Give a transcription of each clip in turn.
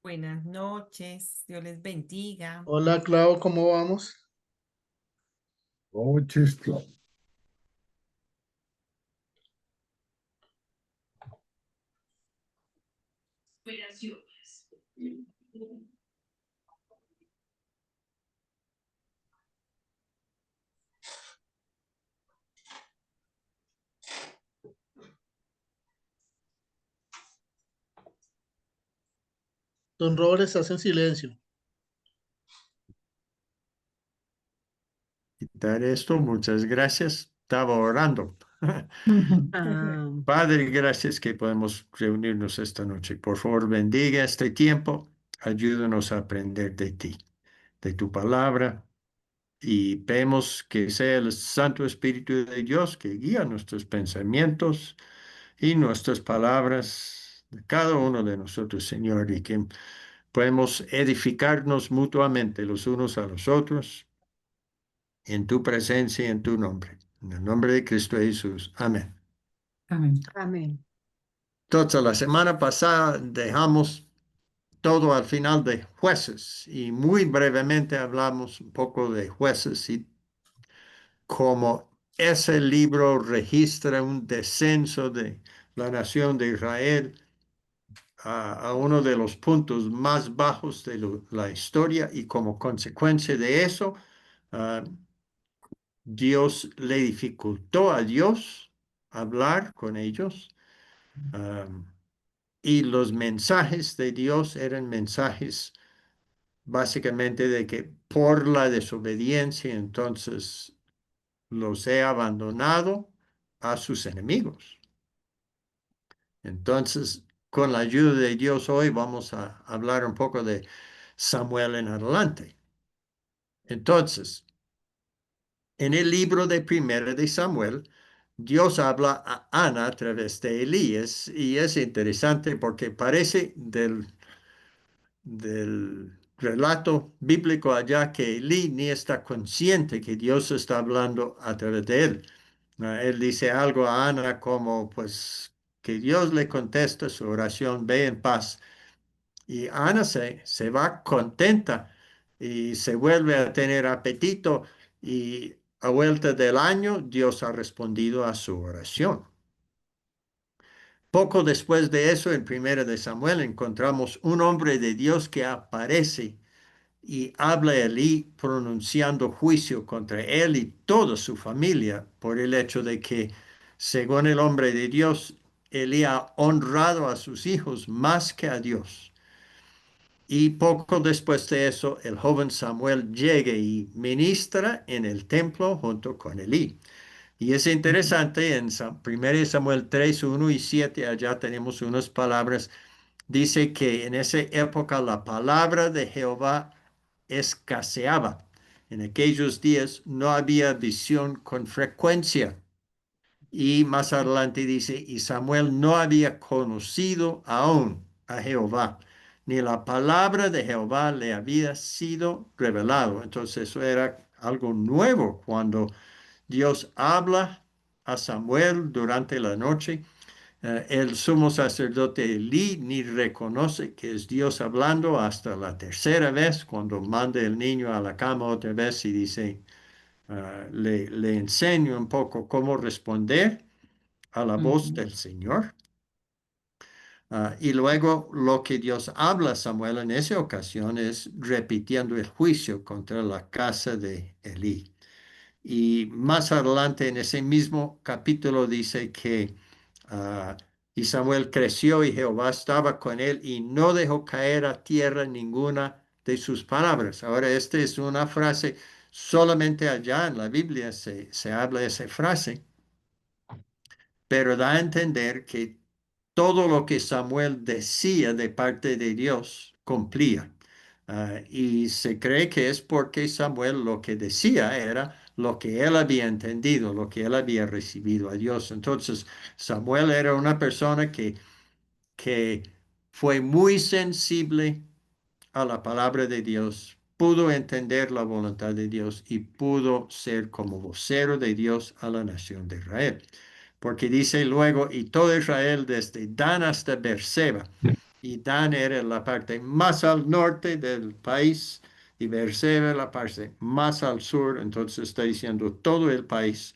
Buenas noches, Dios les bendiga. Hola, Clau, ¿cómo vamos? Oh, chistlo. Don Robert, estás en silencio. Quitar esto, muchas gracias. Estaba orando. Ah, Padre, gracias que podemos reunirnos esta noche. Por favor, bendiga este tiempo. Ayúdanos a aprender de ti, de tu palabra. Y vemos que sea el Santo Espíritu de Dios que guía nuestros pensamientos y nuestras palabras de cada uno de nosotros, Señor, y que podemos edificarnos mutuamente los unos a los otros en tu presencia y en tu nombre. En el nombre de Cristo Jesús. Amén. amén. Amén. Entonces, la semana pasada dejamos todo al final de Jueces y muy brevemente hablamos un poco de Jueces y cómo ese libro registra un descenso de la nación de Israel a uno de los puntos más bajos de la historia y como consecuencia de eso, ah, Dios le dificultó a Dios hablar con ellos. um, y los mensajes de Dios eran mensajes básicamente de que por la desobediencia entonces los he abandonado a sus enemigos. Entonces, con la ayuda de Dios hoy vamos a hablar un poco de Samuel en adelante. Entonces, en el libro de Primera de Samuel, Dios habla a Ana a través de Elías y es interesante porque parece del relato bíblico allá que Elí ni está consciente que Dios está hablando a través de él. Él dice algo a Ana como, pues, que Dios le contesta su oración, ve en paz. Y Ana se va contenta y se vuelve a tener apetito y a vuelta del año Dios ha respondido a su oración. Poco después de eso, en Primera de Samuel, encontramos un hombre de Dios que aparece y habla a Elí pronunciando juicio contra él y toda su familia por el hecho de que, según el hombre de Dios, Elí ha honrado a sus hijos más que a Dios. Y poco después de eso, el joven Samuel llega y ministra en el templo junto con Elí. Y es interesante, en 1 Samuel 3, 1 y 7, allá tenemos unas palabras. Dice que en esa época la palabra de Jehová escaseaba. En aquellos días no había visión con frecuencia. Y más adelante dice, y Samuel no había conocido aún a Jehová, ni la palabra de Jehová le había sido revelado. Entonces eso era algo nuevo cuando Dios habla a Samuel durante la noche. El sumo sacerdote Elí ni reconoce que es Dios hablando hasta la tercera vez, cuando manda el niño a la cama otra vez y dice, le enseño un poco cómo responder a la voz del Señor. Y luego lo que Dios habla a Samuel en esa ocasión es repitiendo el juicio contra la casa de Elí. Y más adelante en ese mismo capítulo dice que y Samuel creció y Jehová estaba con él y no dejó caer a tierra ninguna de sus palabras. Ahora, esta es una frase, solamente allá en la Biblia se habla de esa frase, pero da a entender que todo lo que Samuel decía de parte de Dios cumplía. Y se cree que es porque Samuel lo que decía era lo que él había entendido, lo que él había recibido a Dios. Entonces, Samuel era una persona que fue muy sensible a la palabra de Dios, pudo entender la voluntad de Dios y pudo ser como vocero de Dios a la nación de Israel. Porque dice luego, y todo Israel desde Dan hasta Beerseba, y Dan era la parte más al norte del país y Beerseba la parte más al sur. Entonces está diciendo todo el país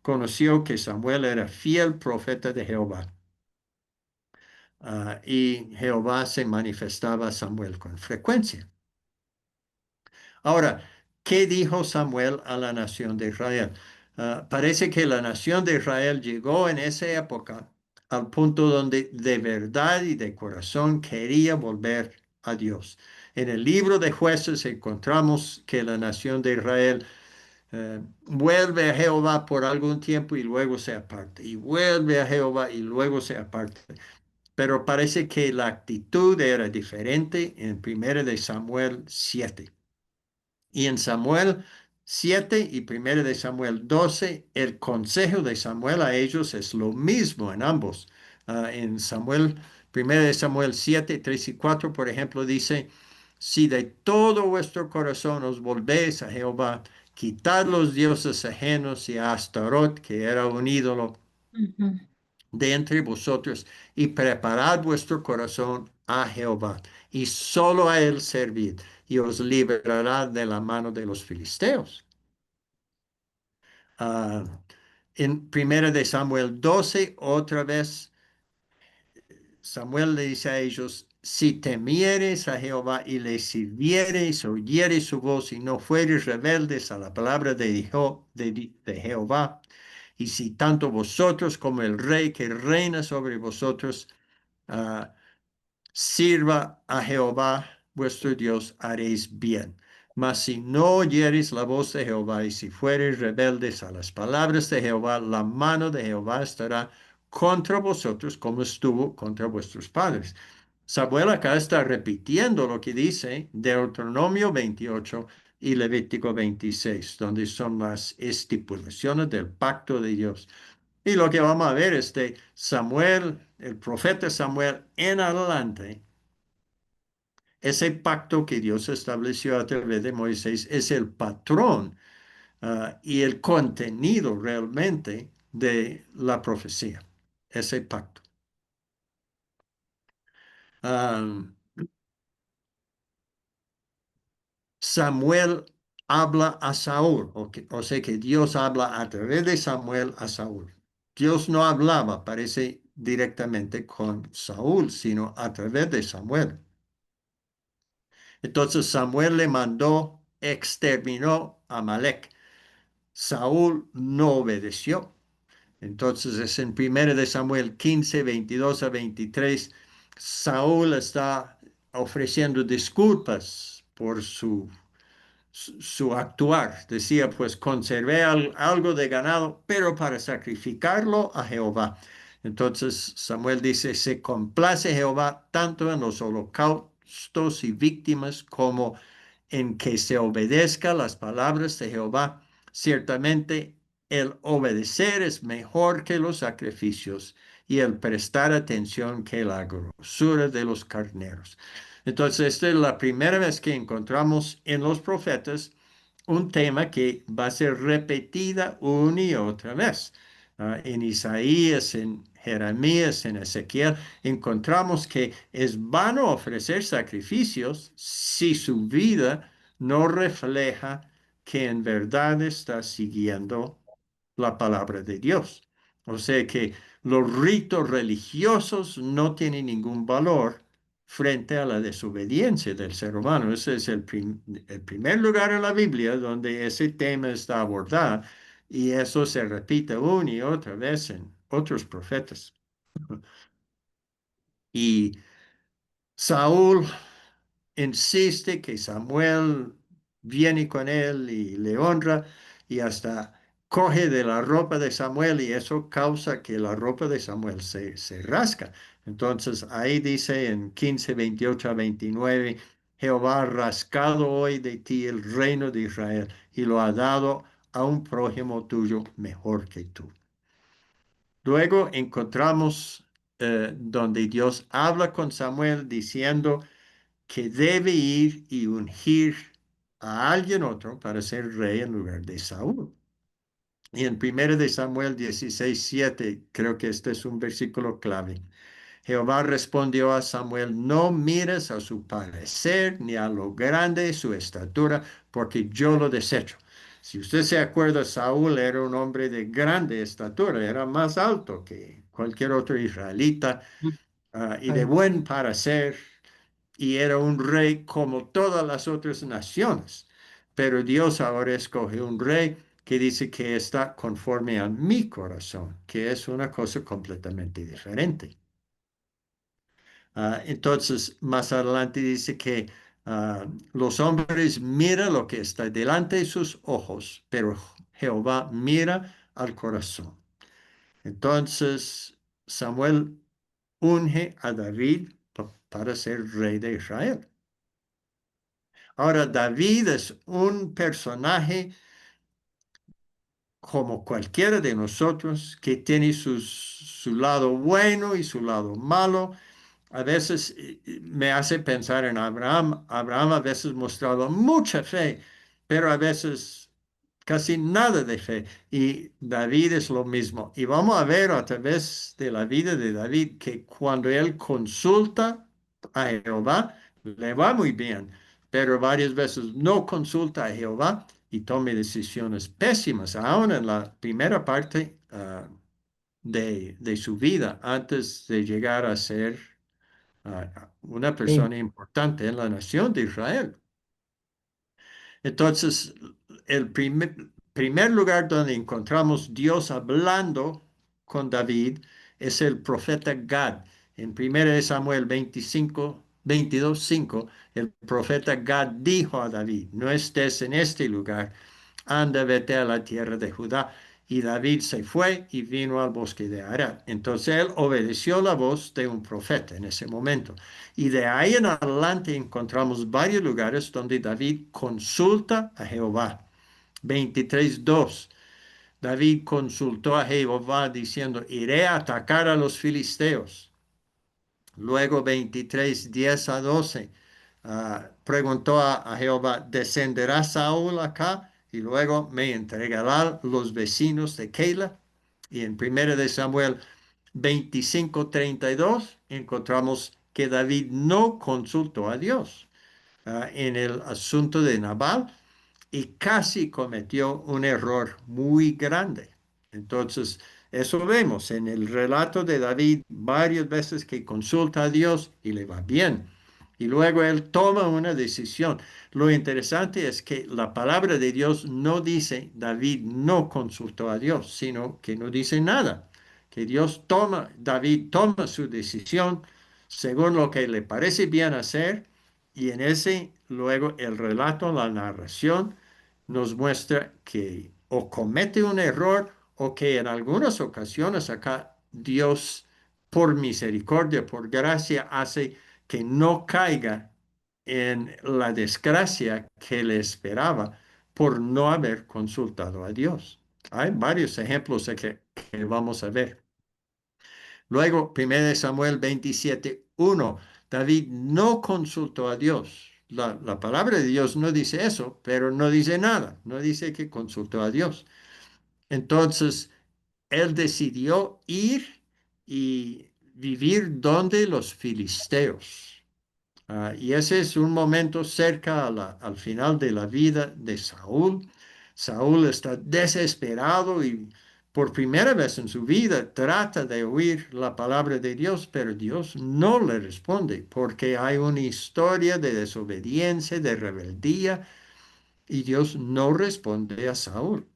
conoció que Samuel era fiel profeta de Jehová. Y Jehová se manifestaba a Samuel con frecuencia. Ahora, ¿qué dijo Samuel a la nación de Israel? Parece que la nación de Israel llegó en esa época al punto donde de verdad y de corazón quería volver a Dios. En el libro de Jueces encontramos que la nación de Israel vuelve a Jehová por algún tiempo y luego se aparta, y vuelve a Jehová y luego se aparta. Pero parece que la actitud era diferente en 1 de Samuel 7. Y en Samuel 7 y 1 de Samuel 12, el consejo de Samuel a ellos es lo mismo en ambos. En Samuel, 1 de Samuel 7, 3 y 4, por ejemplo, dice, si de todo vuestro corazón os volvéis a Jehová, quitad los dioses ajenos y a Astarot, que era un ídolo, Ujú. de entre vosotros y preparad vuestro corazón a Jehová y solo a él servid y os librará de la mano de los filisteos. Ah, en 1 de Samuel 12, otra vez, Samuel le dice a ellos, si temiereis a Jehová y le sirviereis, oyereis su voz y no fuereis rebeldes a la palabra de Jehová, y si tanto vosotros como el rey que reina sobre vosotros ah, sirva a Jehová vuestro Dios, haréis bien. Mas si no oyereis la voz de Jehová y si fuereis rebeldes a las palabras de Jehová, la mano de Jehová estará contra vosotros como estuvo contra vuestros padres. Samuel acá está repitiendo lo que dice Deuteronomio 28 y Levítico 26, donde son las estipulaciones del pacto de Dios. Y lo que vamos a ver es de Samuel, el profeta Samuel en adelante, ese pacto que Dios estableció a través de Moisés es el patrón y el contenido realmente de la profecía, ese pacto. Um, Samuel habla a Saúl, o sea que Dios habla a través de Samuel a Saúl. Dios no hablaba, parece, directamente con Saúl, sino a través de Samuel. Entonces Samuel le mandó, exterminó a Amalek. Saúl no obedeció. Entonces es en 1 de Samuel 15, 22 a 23, Saúl está ofreciendo disculpas por su actuar. Decía, pues conservé algo de ganado, pero para sacrificarlo a Jehová. Entonces Samuel dice, se complace Jehová tanto en los holocaustos y víctimas como en que se obedezca las palabras de Jehová. Ciertamente el obedecer es mejor que los sacrificios y el prestar atención que la grosura de los carneros. Entonces, esta es la primera vez que encontramos en los profetas un tema que va a ser repetida una y otra vez. En Isaías, en Jeremías, en Ezequiel, encontramos que es vano ofrecer sacrificios si su vida no refleja que en verdad está siguiendo la palabra de Dios. O sea que los ritos religiosos no tienen ningún valor frente a la desobediencia del ser humano. Ese es el primer lugar en la Biblia donde ese tema está abordado y eso se repite una y otra vez en otros profetas. Y Saúl insiste que Samuel viene con él y le honra y hasta coge de la ropa de Samuel y eso causa que la ropa de Samuel se rasca. Entonces ahí dice en 15, 28 a 29, Jehová ha rascado hoy de ti el reino de Israel y lo ha dado a un prójimo tuyo mejor que tú. Luego encontramos donde Dios habla con Samuel diciendo, que debe ir y ungir a alguien otro para ser rey en lugar de Saúl. Y en 1 de Samuel 16, 7, creo que este es un versículo clave. Jehová respondió a Samuel, no mires a su parecer ni a lo grande de su estatura, porque yo lo desecho. Si usted se acuerda, Saúl era un hombre de grande estatura, era más alto que cualquier otro israelita, y de Ay, buen parecer, y era un rey como todas las otras naciones. Pero Dios ahora escoge un rey que dice que está conforme a mi corazón, que es una cosa completamente diferente. Entonces, más adelante dice que los hombres miran lo que está delante de sus ojos, pero Jehová mira al corazón. Entonces, Samuel unge a David para ser rey de Israel. Ahora, David es un personaje como cualquiera de nosotros que tiene su lado bueno y su lado malo. A veces me hace pensar en Abraham. Abraham a veces mostraba mucha fe, pero a veces casi nada de fe. Y David es lo mismo. Y vamos a ver a través de la vida de David que cuando él consulta a Jehová, le va muy bien, pero varias veces no consulta a Jehová y toma decisiones pésimas, aún en la primera parte de su vida, antes de llegar a ser una sí, persona importante en la nación de Israel. Entonces, el primer lugar donde encontramos Dios hablando con David es el profeta Gad. En 1 Samuel 25, 22, 5, el profeta Gad dijo a David, no estés en este lugar, anda, vete a la tierra de Judá. Y David se fue y vino al bosque de Arad. Entonces él obedeció la voz de un profeta en ese momento. Y de ahí en adelante encontramos varios lugares donde David consulta a Jehová. 23:2. David consultó a Jehová diciendo, iré a atacar a los filisteos. Luego 23:10 a 12. Preguntó a Jehová, ¿descenderá Saúl acá? Y luego me entregará los vecinos de Keila. Y en 1 Samuel 25:32 encontramos que David no consultó a Dios en el asunto de Nabal y casi cometió un error muy grande. Entonces, eso vemos en el relato de David varias veces que consulta a Dios y le va bien. Y luego él toma una decisión. Lo interesante es que la palabra de Dios no dice David no consultó a Dios, sino que no dice nada. Que David toma su decisión según lo que le parece bien hacer y en ese luego el relato, la narración nos muestra que o comete un error o que en algunas ocasiones acá Dios, por misericordia, por gracia, hace que no caiga en la desgracia que le esperaba por no haber consultado a Dios. Hay varios ejemplos que vamos a ver. Luego, 1 Samuel 27:1, David no consultó a Dios. La palabra de Dios no dice eso, pero no dice nada, no dice que consultó a Dios. Entonces, él decidió ir y vivir donde los filisteos. Y ese es un momento cerca al final de la vida de Saúl. Saúl está desesperado y por primera vez en su vida trata de oír la palabra de Dios, pero Dios no le responde porque hay una historia de desobediencia, de rebeldía, y Dios no responde a Saúl.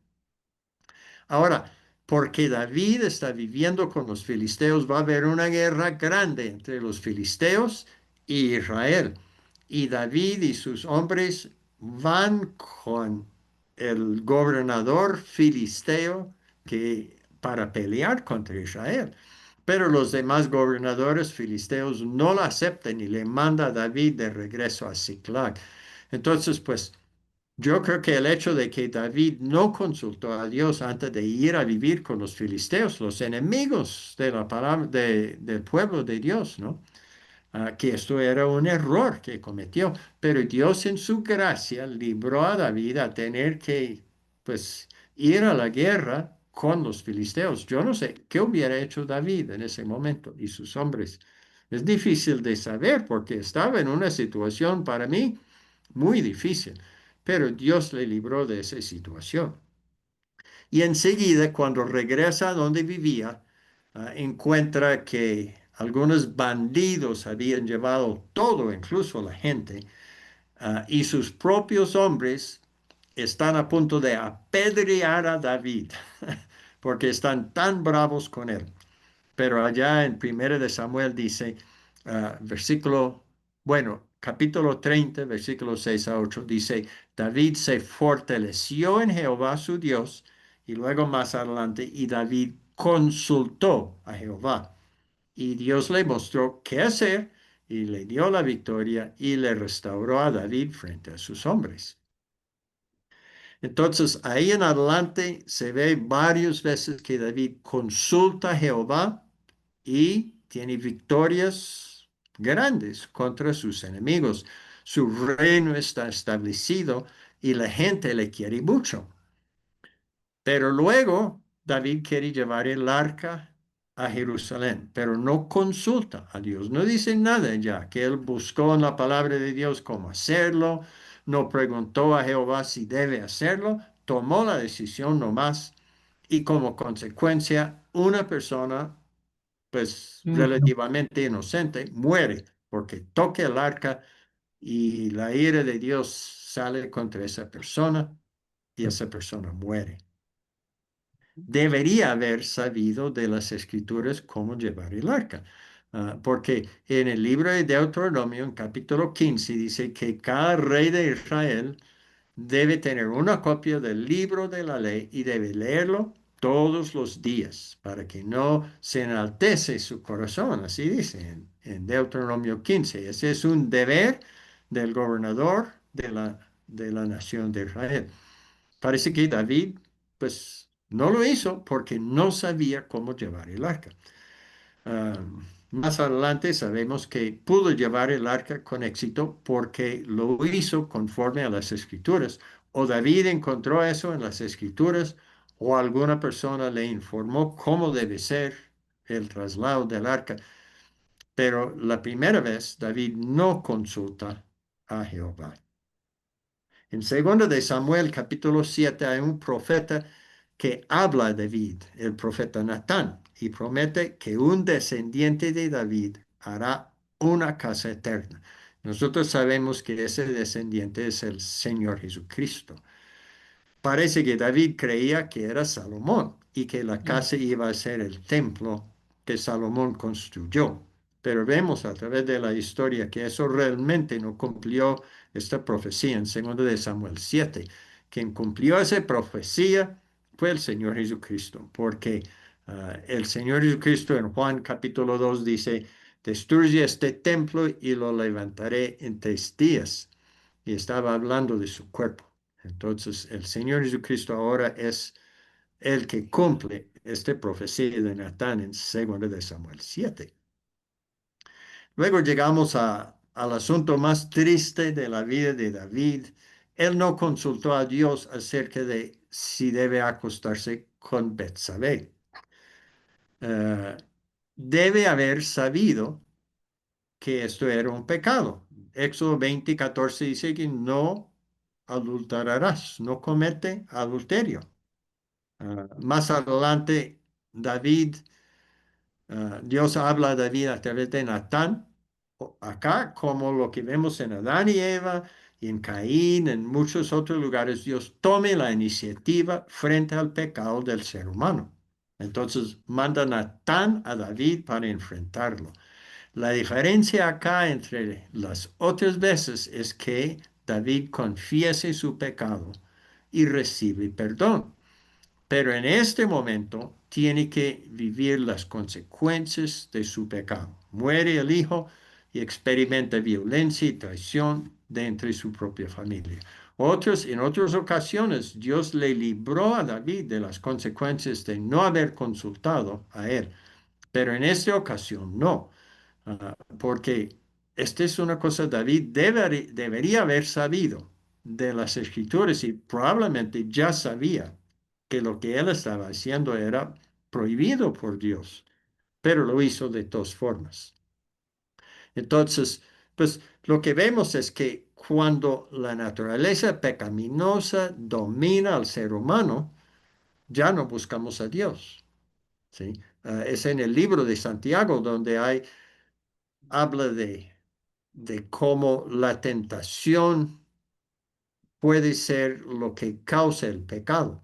Ahora, porque David está viviendo con los filisteos, va a haber una guerra grande entre los filisteos y Israel. Y David y sus hombres van con el gobernador filisteo para pelear contra Israel. Pero los demás gobernadores filisteos no lo aceptan y le manda a David de regreso a Ziklag. Entonces, pues yo creo que el hecho de que David no consultó a Dios antes de ir a vivir con los filisteos, los enemigos de la palabra del pueblo de Dios, ¿no? Que esto era un error que cometió, pero Dios en su gracia libró a David a tener que, pues, ir a la guerra con los filisteos. Yo no sé qué hubiera hecho David en ese momento y sus hombres. Es difícil de saber porque estaba en una situación para mí muy difícil, pero Dios le libró de esa situación. Y enseguida, cuando regresa a donde vivía, encuentra que algunos bandidos habían llevado todo, incluso la gente, y sus propios hombres están a punto de apedrear a David, porque están tan bravos con él. Pero allá en Primera de Samuel dice, versículo, bueno, capítulo 30, versículo 6 a 8, dice, David se fortaleció en Jehová su Dios, y luego más adelante, y David consultó a Jehová, y Dios le mostró qué hacer, y le dio la victoria, y le restauró a David frente a sus hombres. Entonces, ahí en adelante se ve varias veces que David consulta a Jehová y tiene victorias grandes contra sus enemigos. Su reino está establecido y la gente le quiere mucho. Pero luego David quiere llevar el arca a Jerusalén, pero no consulta a Dios, no dice nada ya, que él buscó en la palabra de Dios cómo hacerlo, no preguntó a Jehová si debe hacerlo, tomó la decisión nomás y como consecuencia una persona pues Ujú. relativamente inocente muere porque toca el arca y la ira de Dios sale contra esa persona y esa persona muere. Debería haber sabido de las escrituras cómo llevar el arca. Porque en el libro de Deuteronomio, en capítulo 15, dice que cada rey de Israel debe tener una copia del libro de la ley y debe leerlo todos los días para que no se enaltece su corazón. Así dice en Deuteronomio 15. Ese es un deber del gobernador de la nación de Israel. Parece que David, pues, no lo hizo porque no sabía cómo llevar el arca. Ah, Más adelante sabemos que pudo llevar el arca con éxito porque lo hizo conforme a las escrituras. O David encontró eso en las escrituras o alguna persona le informó cómo debe ser el traslado del arca. Pero la primera vez David no consulta a Jehová. En 2 de Samuel, capítulo 7, hay un profeta que habla a David, el profeta Natán, y promete que un descendiente de David hará una casa eterna. Nosotros sabemos que ese descendiente es el Señor Jesucristo. Parece que David creía que era Salomón y que la casa iba a ser el templo que Salomón construyó. Pero vemos a través de la historia que eso realmente no cumplió esta profecía en 2 de Samuel 7. Quien cumplió esa profecía fue el Señor Jesucristo, porque el Señor Jesucristo en Juan capítulo 2 dice, destruye este templo y lo levantaré en 3 días. Y estaba hablando de su cuerpo. Entonces, el Señor Jesucristo ahora es el que cumple esta profecía de Natán en 2 de Samuel 7. Luego llegamos al asunto más triste de la vida de David. Él no consultó a Dios acerca de si debe acostarse con Betsabé. Eh, Debe haber sabido que esto era un pecado. Éxodo 20:14 dice que no adulterarás, no comete adulterio. Más adelante, David, Dios habla a David a través de Natán, acá como lo que vemos en Adán y Eva y en Caín, en muchos otros lugares, Dios tome la iniciativa frente al pecado del ser humano. Entonces manda Natán a David para enfrentarlo. La diferencia acá entre las otras veces es que David confiese su pecado y recibe perdón. Pero en este momento tiene que vivir las consecuencias de su pecado. Muere el hijo y experimenta violencia y traición dentro de su propia familia. En otras ocasiones, Dios le libró a David de las consecuencias de no haber consultado a él, pero en esta ocasión no. Porque esta es una cosa David debería haber sabido de las escrituras y probablemente ya sabía que lo que él estaba haciendo era prohibido por Dios, pero lo hizo de todas formas. Entonces, pues lo que vemos es que cuando la naturaleza pecaminosa domina al ser humano, ya no buscamos a Dios. ¿Sí? Es en el libro de Santiago donde habla de cómo la tentación puede ser lo que causa el pecado.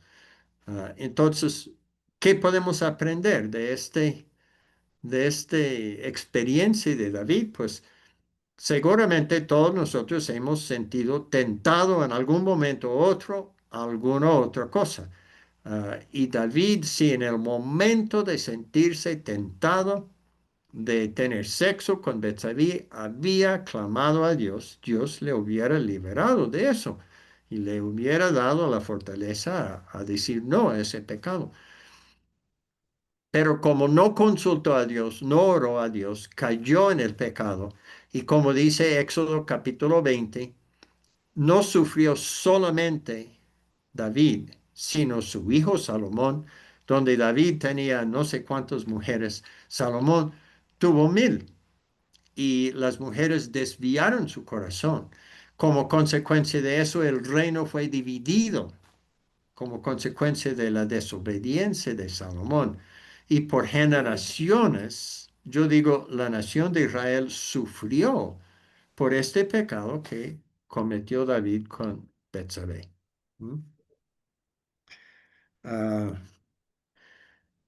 Entonces, ¿qué podemos aprender de esta experiencia de David? Pues seguramente todos nosotros hemos sentido tentado en algún momento u otro a alguna otra cosa. Y David, si en el momento de sentirse tentado de tener sexo con Betsabé había clamado a Dios, Dios le hubiera liberado de eso y le hubiera dado la fortaleza a decir no a ese pecado. Pero como no consultó a Dios, no oró a Dios, cayó en el pecado. Y como dice Éxodo capítulo 20, no sufrió solamente David, sino su hijo Salomón, donde David tenía no sé cuántas mujeres. Salomón tuvo 1000 y las mujeres desviaron su corazón. Como consecuencia de eso, el reino fue dividido como consecuencia de la desobediencia de Salomón. Y por generaciones, yo digo, la nación de Israel sufrió por este pecado que cometió David con Betsabé. ¿Mm? Ah,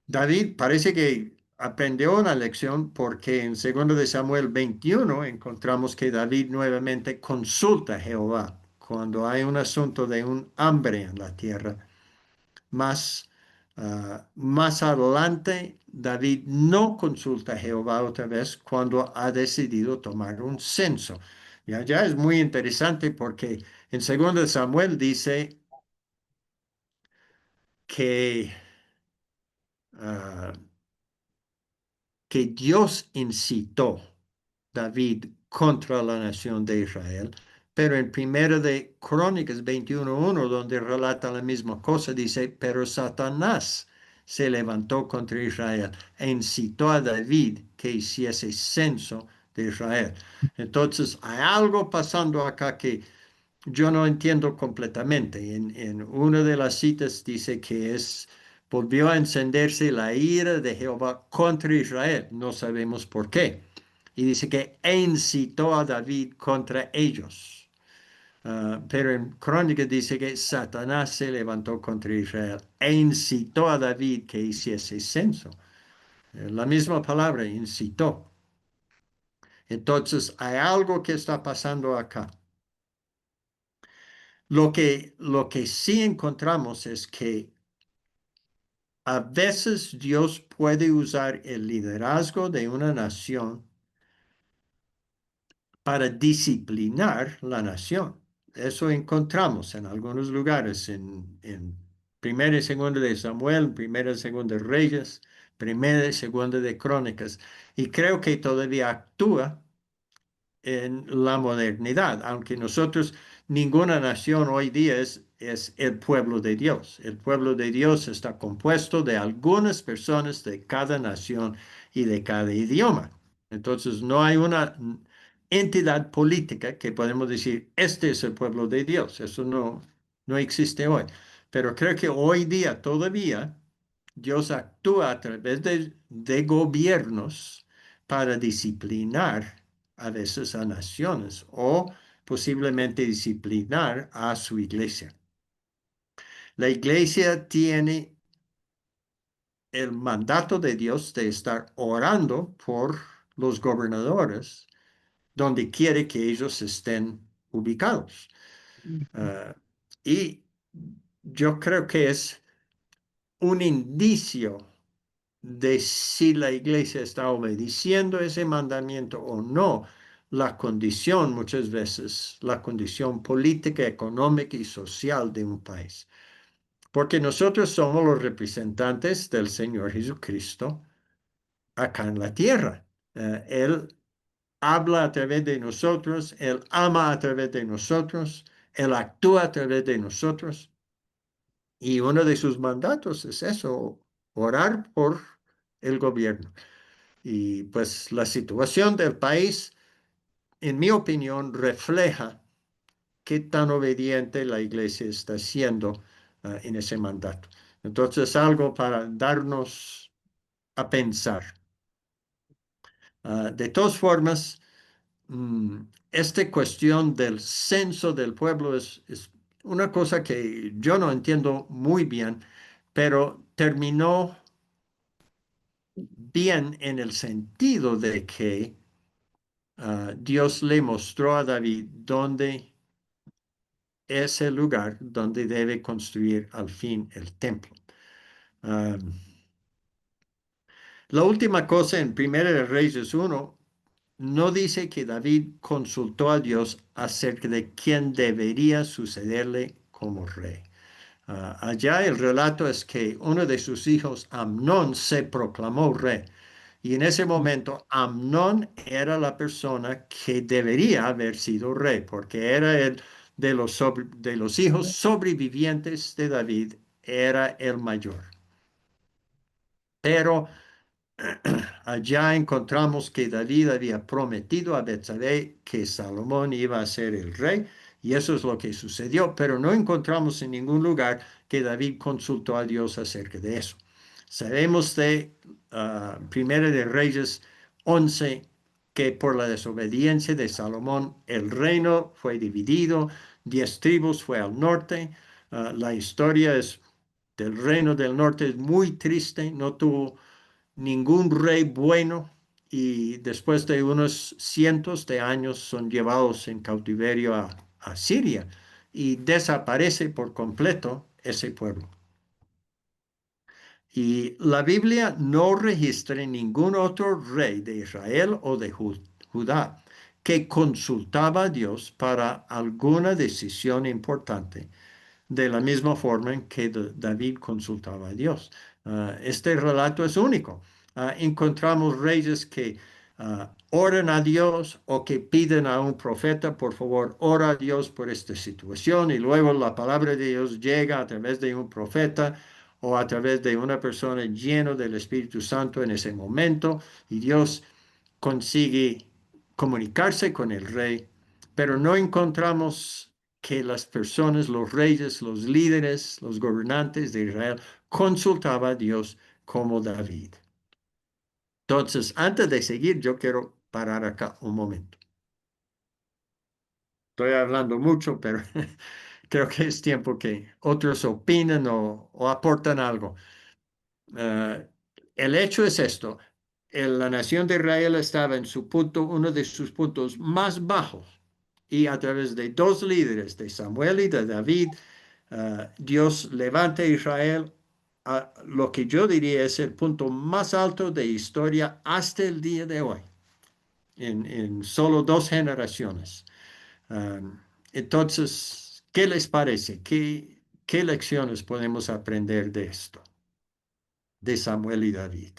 David parece que aprendió una lección porque en 2 de Samuel 21 encontramos que David nuevamente consulta a Jehová cuando hay un asunto de un hambre en la tierra. Más adelante, David no consulta a Jehová otra vez cuando ha decidido tomar un censo. Ya es muy interesante porque en 2 de Samuel dice que, ah, que Dios incitó David contra la nación de Israel, pero en Primera de Crónicas 21:1, donde relata la misma cosa, dice, pero Satanás se levantó contra Israel e incitó a David que hiciese censo de Israel. Entonces, hay algo pasando acá que yo no entiendo completamente. En una de las citas dice que volvió a encenderse la ira de Jehová contra Israel. No sabemos por qué. Y dice que incitó a David contra ellos. Pero en Crónica dice que Satanás se levantó contra Israel e incitó a David que hiciese censo. La misma palabra, incitó. Entonces, hay algo que está pasando acá. Lo que sí encontramos es que a veces Dios puede usar el liderazgo de una nación para disciplinar la nación. Eso encontramos en algunos lugares, en Primera y Segunda de Samuel, Primera y Segunda de Reyes, Primera y Segunda de Crónicas. Y creo que todavía actúa en la modernidad, aunque nosotros, ninguna nación hoy día es el pueblo de Dios. El pueblo de Dios está compuesto de algunas personas de cada nación y de cada idioma. Entonces, no hay una entidad política que podemos decir, este es el pueblo de Dios. Eso no existe hoy. Pero creo que hoy día todavía Dios actúa a través de gobiernos para disciplinar a veces a naciones o posiblemente disciplinar a su iglesia. La iglesia tiene el mandato de Dios de estar orando por los gobernadores donde quiere que ellos estén ubicados. Ah, y yo creo que es un indicio de si la iglesia está obedeciendo ese mandamiento o no, la condición muchas veces, la condición política, económica y social de un país. Porque nosotros somos los representantes del Señor Jesucristo acá en la tierra. Él habla a través de nosotros, Él ama a través de nosotros, Él actúa a través de nosotros. Y uno de sus mandatos es eso, orar por el gobierno. Y pues la situación del país, en mi opinión, refleja qué tan obediente la iglesia está siendo en ese mandato. Entonces, algo para darnos a pensar. De todas formas, esta cuestión del censo del pueblo es una cosa que yo no entiendo muy bien, pero terminó bien en el sentido de que Dios le mostró a David dónde es el lugar donde debe construir al fin el templo. Ah, la última cosa en Primera de Reyes 1 no dice que David consultó a Dios acerca de quién debería sucederle como rey. Allá el relato es que uno de sus hijos, Amnón, se proclamó rey. Y en ese momento, Amnón era la persona que debería haber sido rey, porque era el de los hijos sobrevivientes de David, era el mayor. Pero allá encontramos que David había prometido a Betsabé que Salomón iba a ser el rey, y eso es lo que sucedió, pero no encontramos en ningún lugar que David consultó a Dios acerca de eso. Sabemos de Primera de Reyes 11 que por la desobediencia de Salomón el reino fue dividido, 10 tribus fue al norte. La historia del reino del norte es muy triste, no tuvo ningún rey bueno, y después de unos cientos de años son llevados en cautiverio a Siria y desaparece por completo ese pueblo. Y la Biblia no registra ningún otro rey de Israel o de Judá que consultaba a Dios para alguna decisión importante de la misma forma en que David consultaba a Dios. Este relato es único. Encontramos reyes que oran a Dios o que piden a un profeta, por favor, ora a Dios por esta situación, y luego la palabra de Dios llega a través de un profeta o a través de una persona llena del Espíritu Santo en ese momento, y Dios consigue comunicarse con el rey, pero no encontramos que las personas, los reyes, los líderes, los gobernantes de Israel consultaban a Dios como David. Entonces, antes de seguir, yo quiero parar acá un momento. Estoy hablando mucho, pero creo que es tiempo que otros opinen o aportan algo. El hecho es esto. La nación de Israel estaba en su punto, uno de sus puntos más bajos. Y a través de dos líderes, de Samuel y de David, Dios levanta a Israel a lo que yo diría es el punto más alto de historia hasta el día de hoy, en solo 2 generaciones. Entonces, ¿qué les parece? ¿Qué lecciones podemos aprender de esto, de Samuel y David?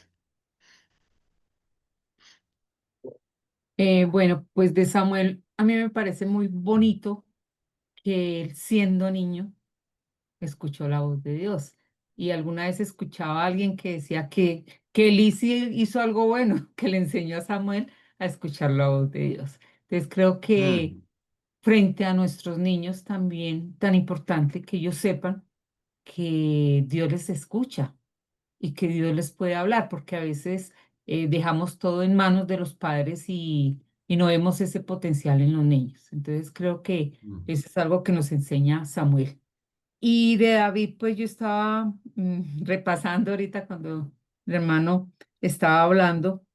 Bueno, pues de Samuel, a mí me parece muy bonito que él, siendo niño, escuchó la voz de Dios. Y alguna vez escuchaba a alguien que decía que Elí sí hizo algo bueno, que le enseñó a Samuel a escuchar la voz de Dios. Entonces creo que Mm, frente a nuestros niños también tan importante que ellos sepan que Dios les escucha y que Dios les puede hablar, porque a veces dejamos todo en manos de los padres y no vemos ese potencial en los niños. Entonces creo que mm, eso es algo que nos enseña Samuel. Y de David, pues yo estaba repasando ahorita cuando el hermano estaba hablando.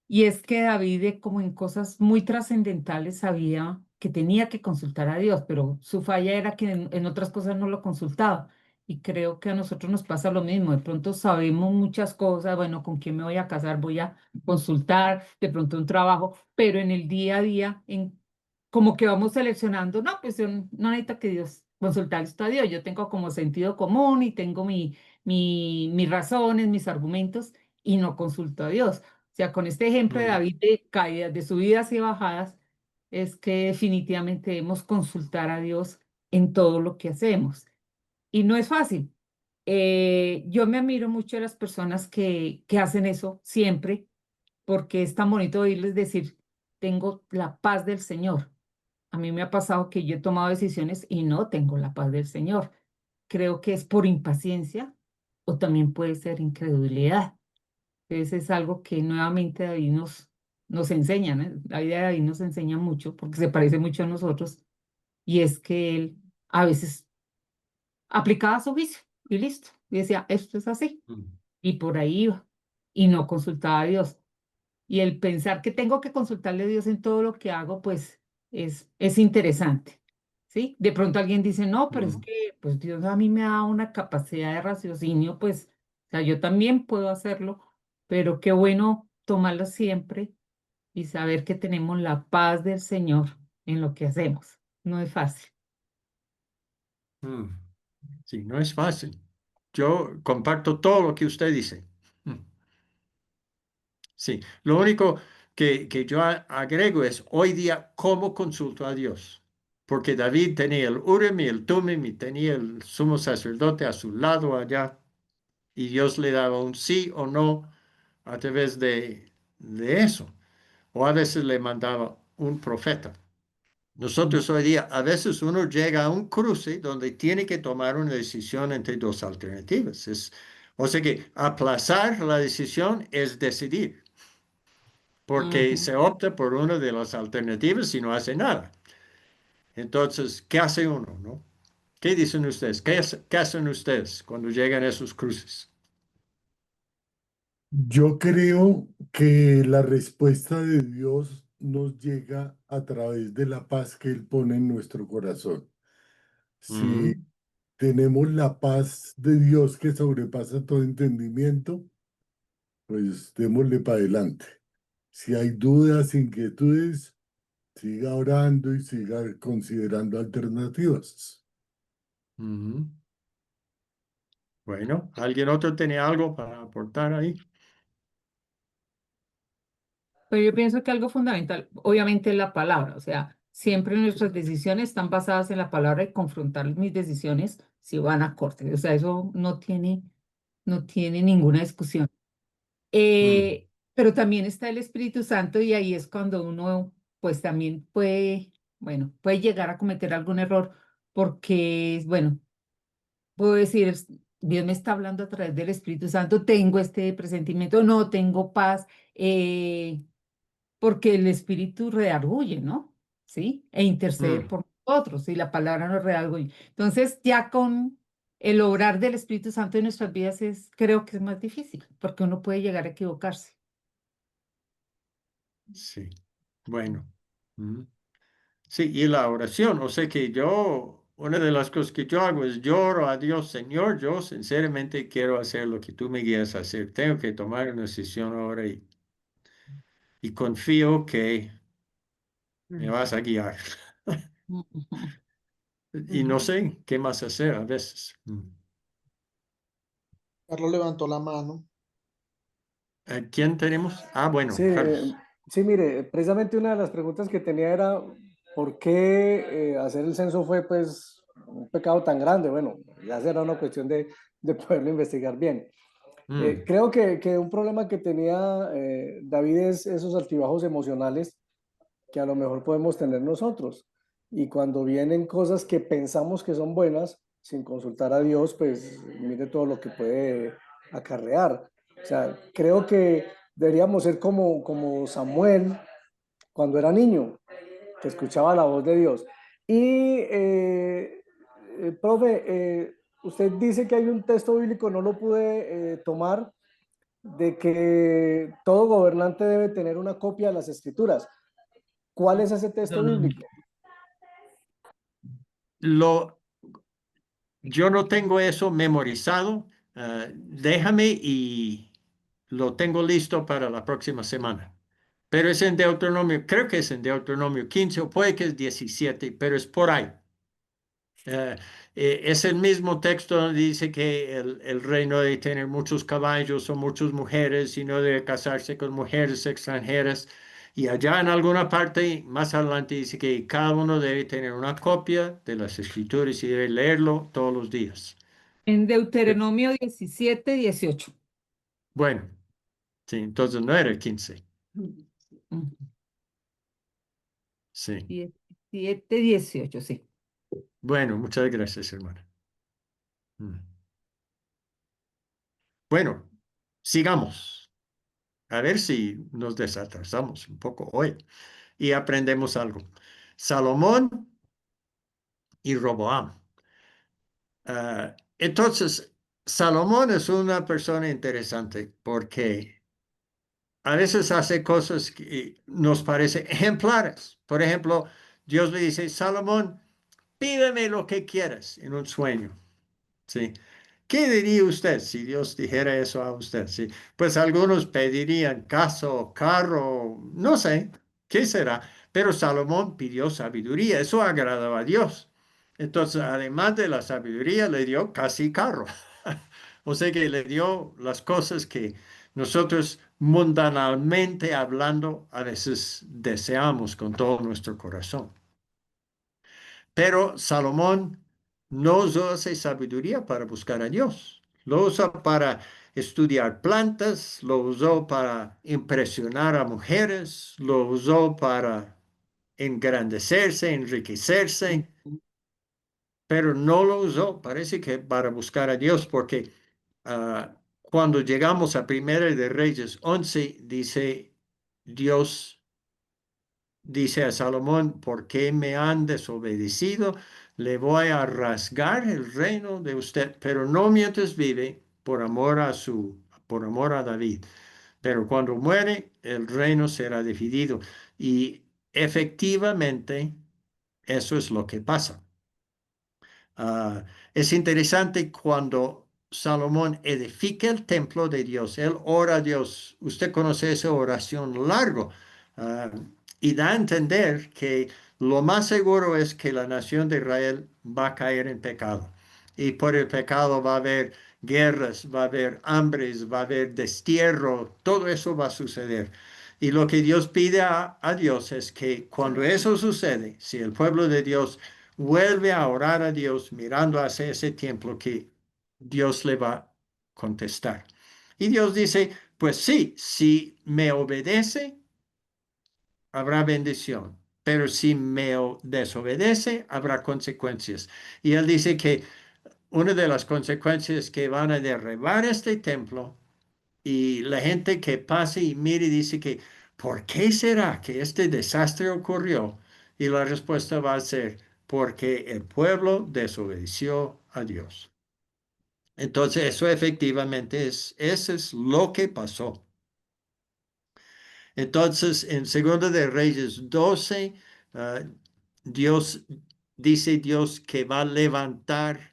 Y es que David, como en cosas muy trascendentales, sabía que tenía que consultar a Dios, pero su falla era que en otras cosas no lo consultaba. Y creo que a nosotros nos pasa lo mismo. De pronto sabemos muchas cosas, bueno, con quién me voy a casar, voy a consultar, de pronto un trabajo, pero en el día a día, como que vamos seleccionando, no, pues yo no necesito que Dios consultar esto a Dios, yo tengo como sentido común y tengo mis razones, mis argumentos y no consulto a Dios. O sea, con este ejemplo de mm, David de caídas, de subidas y bajadas, es que definitivamente debemos consultar a Dios en todo lo que hacemos. Y no es fácil, Yo me admiro mucho de las personas que hacen eso siempre, porque es tan bonito oírles decir, tengo la paz del Señor. A mí me ha pasado que yo he tomado decisiones y no tengo la paz del Señor. Creo que es por impaciencia o también puede ser incredulidad. Entonces es algo que nuevamente David nos enseña, ¿no? La vida de David nos enseña mucho porque se parece mucho a nosotros y es que él a veces aplicaba su juicio y listo. Y decía, esto es así. Mm. Y por ahí iba y no consultaba a Dios. Y el pensar que tengo que consultarle a Dios en todo lo que hago, pues es interesante, ¿sí? De pronto alguien dice, no, pero es Mm. que pues Dios a mí me da una capacidad de raciocinio, pues, o sea, yo también puedo hacerlo, pero qué bueno tomarlo siempre y saber que tenemos la paz del Señor en lo que hacemos. No es fácil. Mm. Sí, no es fácil. Yo comparto todo lo que usted dice. Mm. Sí, lo único que yo agrego es hoy día cómo consulto a Dios. Porque David tenía el Urim y el Tumim y tenía el sumo sacerdote a su lado allá y Dios le daba un sí o no a través de eso. O a veces le mandaba un profeta. Nosotros hoy día, a veces uno llega a un cruce donde tiene que tomar una decisión entre dos alternativas. O sea que aplazar la decisión es decidir, porque Ujú. se opta por una de las alternativas y no hace nada. Entonces, ¿qué hace uno, no? ¿Qué dicen ustedes? ¿Qué hacen ustedes cuando llegan a esos cruces? Yo creo que la respuesta de Dios nos llega a través de la paz que Él pone en nuestro corazón. Si Ujú. tenemos la paz de Dios que sobrepasa todo entendimiento, pues démosle para adelante. Si hay dudas, inquietudes, siga orando y siga considerando alternativas. Ujú. Bueno, ¿alguien otro tiene algo para aportar ahí? Pero yo pienso que algo fundamental, obviamente, es la palabra. O sea, siempre nuestras decisiones están basadas en la palabra y confrontar mis decisiones si van a corte. O sea, eso no tiene ninguna discusión. Mm. Pero también está el Espíritu Santo y ahí es cuando uno, pues también puede, bueno, puede llegar a cometer algún error porque, bueno, puedo decir, Dios me está hablando a través del Espíritu Santo, tengo este presentimiento, no tengo paz. Porque el Espíritu redarguye, ¿no? ¿Sí? E intercede Mm. por nosotros y la palabra nos redarguye. Entonces, ya con el obrar del Espíritu Santo en nuestras vidas creo que es más difícil, porque uno puede llegar a equivocarse. Sí, bueno. Mm. Sí, y la oración, o sea que yo, una de las cosas que yo hago es lloro a Dios, Señor, yo sinceramente quiero hacer lo que tú me guías a hacer. Tengo que tomar una decisión ahora y confío que me Mm, vas a guiar. Ujú. Y no ujú. sé qué más hacer a veces. Mm. Carlos levantó la mano. ¿A quién tenemos? Ah, Sí, bueno, Carlos. sí, mire, precisamente una de las preguntas que tenía era ¿por qué hacer el censo fue pues un pecado tan grande? Bueno, ya será una cuestión de poderlo investigar bien. Mm. Creo que un problema que tenía David es esos altibajos emocionales que a lo mejor podemos tener nosotros. Y cuando vienen cosas que pensamos que son buenas, sin consultar a Dios, pues mire todo lo que puede acarrear. O sea, creo que deberíamos ser como Samuel cuando era niño, que escuchaba la voz de Dios. Y, profe, usted dice que hay un texto bíblico, no lo pude tomar, de que todo gobernante debe tener una copia de las escrituras. ¿Cuál es ese texto Deuteronomio. bíblico? Lo, yo no tengo eso memorizado. Déjame y lo tengo listo para la próxima semana. Pero es en Deuteronomio, creo que es en Deuteronomio 15 o puede que es 17, pero es por ahí. Eh, es el mismo texto donde dice que el rey no debe tener muchos caballos o muchas mujeres y no debe casarse con mujeres extranjeras. Y allá en alguna parte, más adelante, dice que cada uno debe tener una copia de las escrituras y debe leerlo todos los días. En Deuteronomio 17, 18. Bueno, sí, entonces no era el 15. Ujú. Sí. 17, 18, sí. Bueno, muchas gracias, hermana. Mm. Bueno, sigamos. A ver si nos desatrasamos un poco hoy y aprendemos algo. Salomón y Roboam. Entonces, Salomón es una persona interesante porque a veces hace cosas que nos parecen ejemplares. Por ejemplo, Dios le dice, Salomón, pídeme lo que quieras en un sueño. ¿Sí? ¿Qué diría usted si Dios dijera eso a usted? Sí, pues algunos pedirían casa o carro, no sé, ¿qué será? Pero Salomón pidió sabiduría, eso agradaba a Dios. Entonces, además de la sabiduría, le dio casi carro. O sea que le dio las cosas que nosotros mundanalmente hablando a veces deseamos con todo nuestro corazón. Pero Salomón no usó esa sabiduría para buscar a Dios. Lo usó para estudiar plantas, lo usó para impresionar a mujeres, lo usó para engrandecerse, enriquecerse, pero no lo usó, parece que para buscar a Dios, porque cuando llegamos a Primera de Reyes 11, dice Dios dice a Salomón, ¿por qué me han desobedecido? Le voy a rasgar el reino de usted, pero no mientras vive, por amor a David. Pero cuando muere, el reino será dividido. Y efectivamente, eso es lo que pasa. Ah, es interesante cuando Salomón edifica el templo de Dios. Él ora a Dios. Usted conoce esa oración largo. ah, y da a entender que lo más seguro es que la nación de Israel va a caer en pecado. Y por el pecado va a haber guerras, va a haber hambres, va a haber destierro. Todo eso va a suceder. Y lo que Dios pide a Dios es que cuando eso sucede, si el pueblo de Dios vuelve a orar a Dios mirando hacia ese templo que Dios le va a contestar. Y Dios dice, pues sí, si me obedece, habrá bendición, pero si me desobedece, habrá consecuencias. Y él dice que una de las consecuencias es que van a derribar este templo y la gente que pase y mire dice que, ¿por qué será que este desastre ocurrió? Y la respuesta va a ser, porque el pueblo desobedeció a Dios. Entonces, eso efectivamente eso es lo que pasó. Entonces, en Segundo de Reyes 12, ah, Dios dice Dios que va a levantar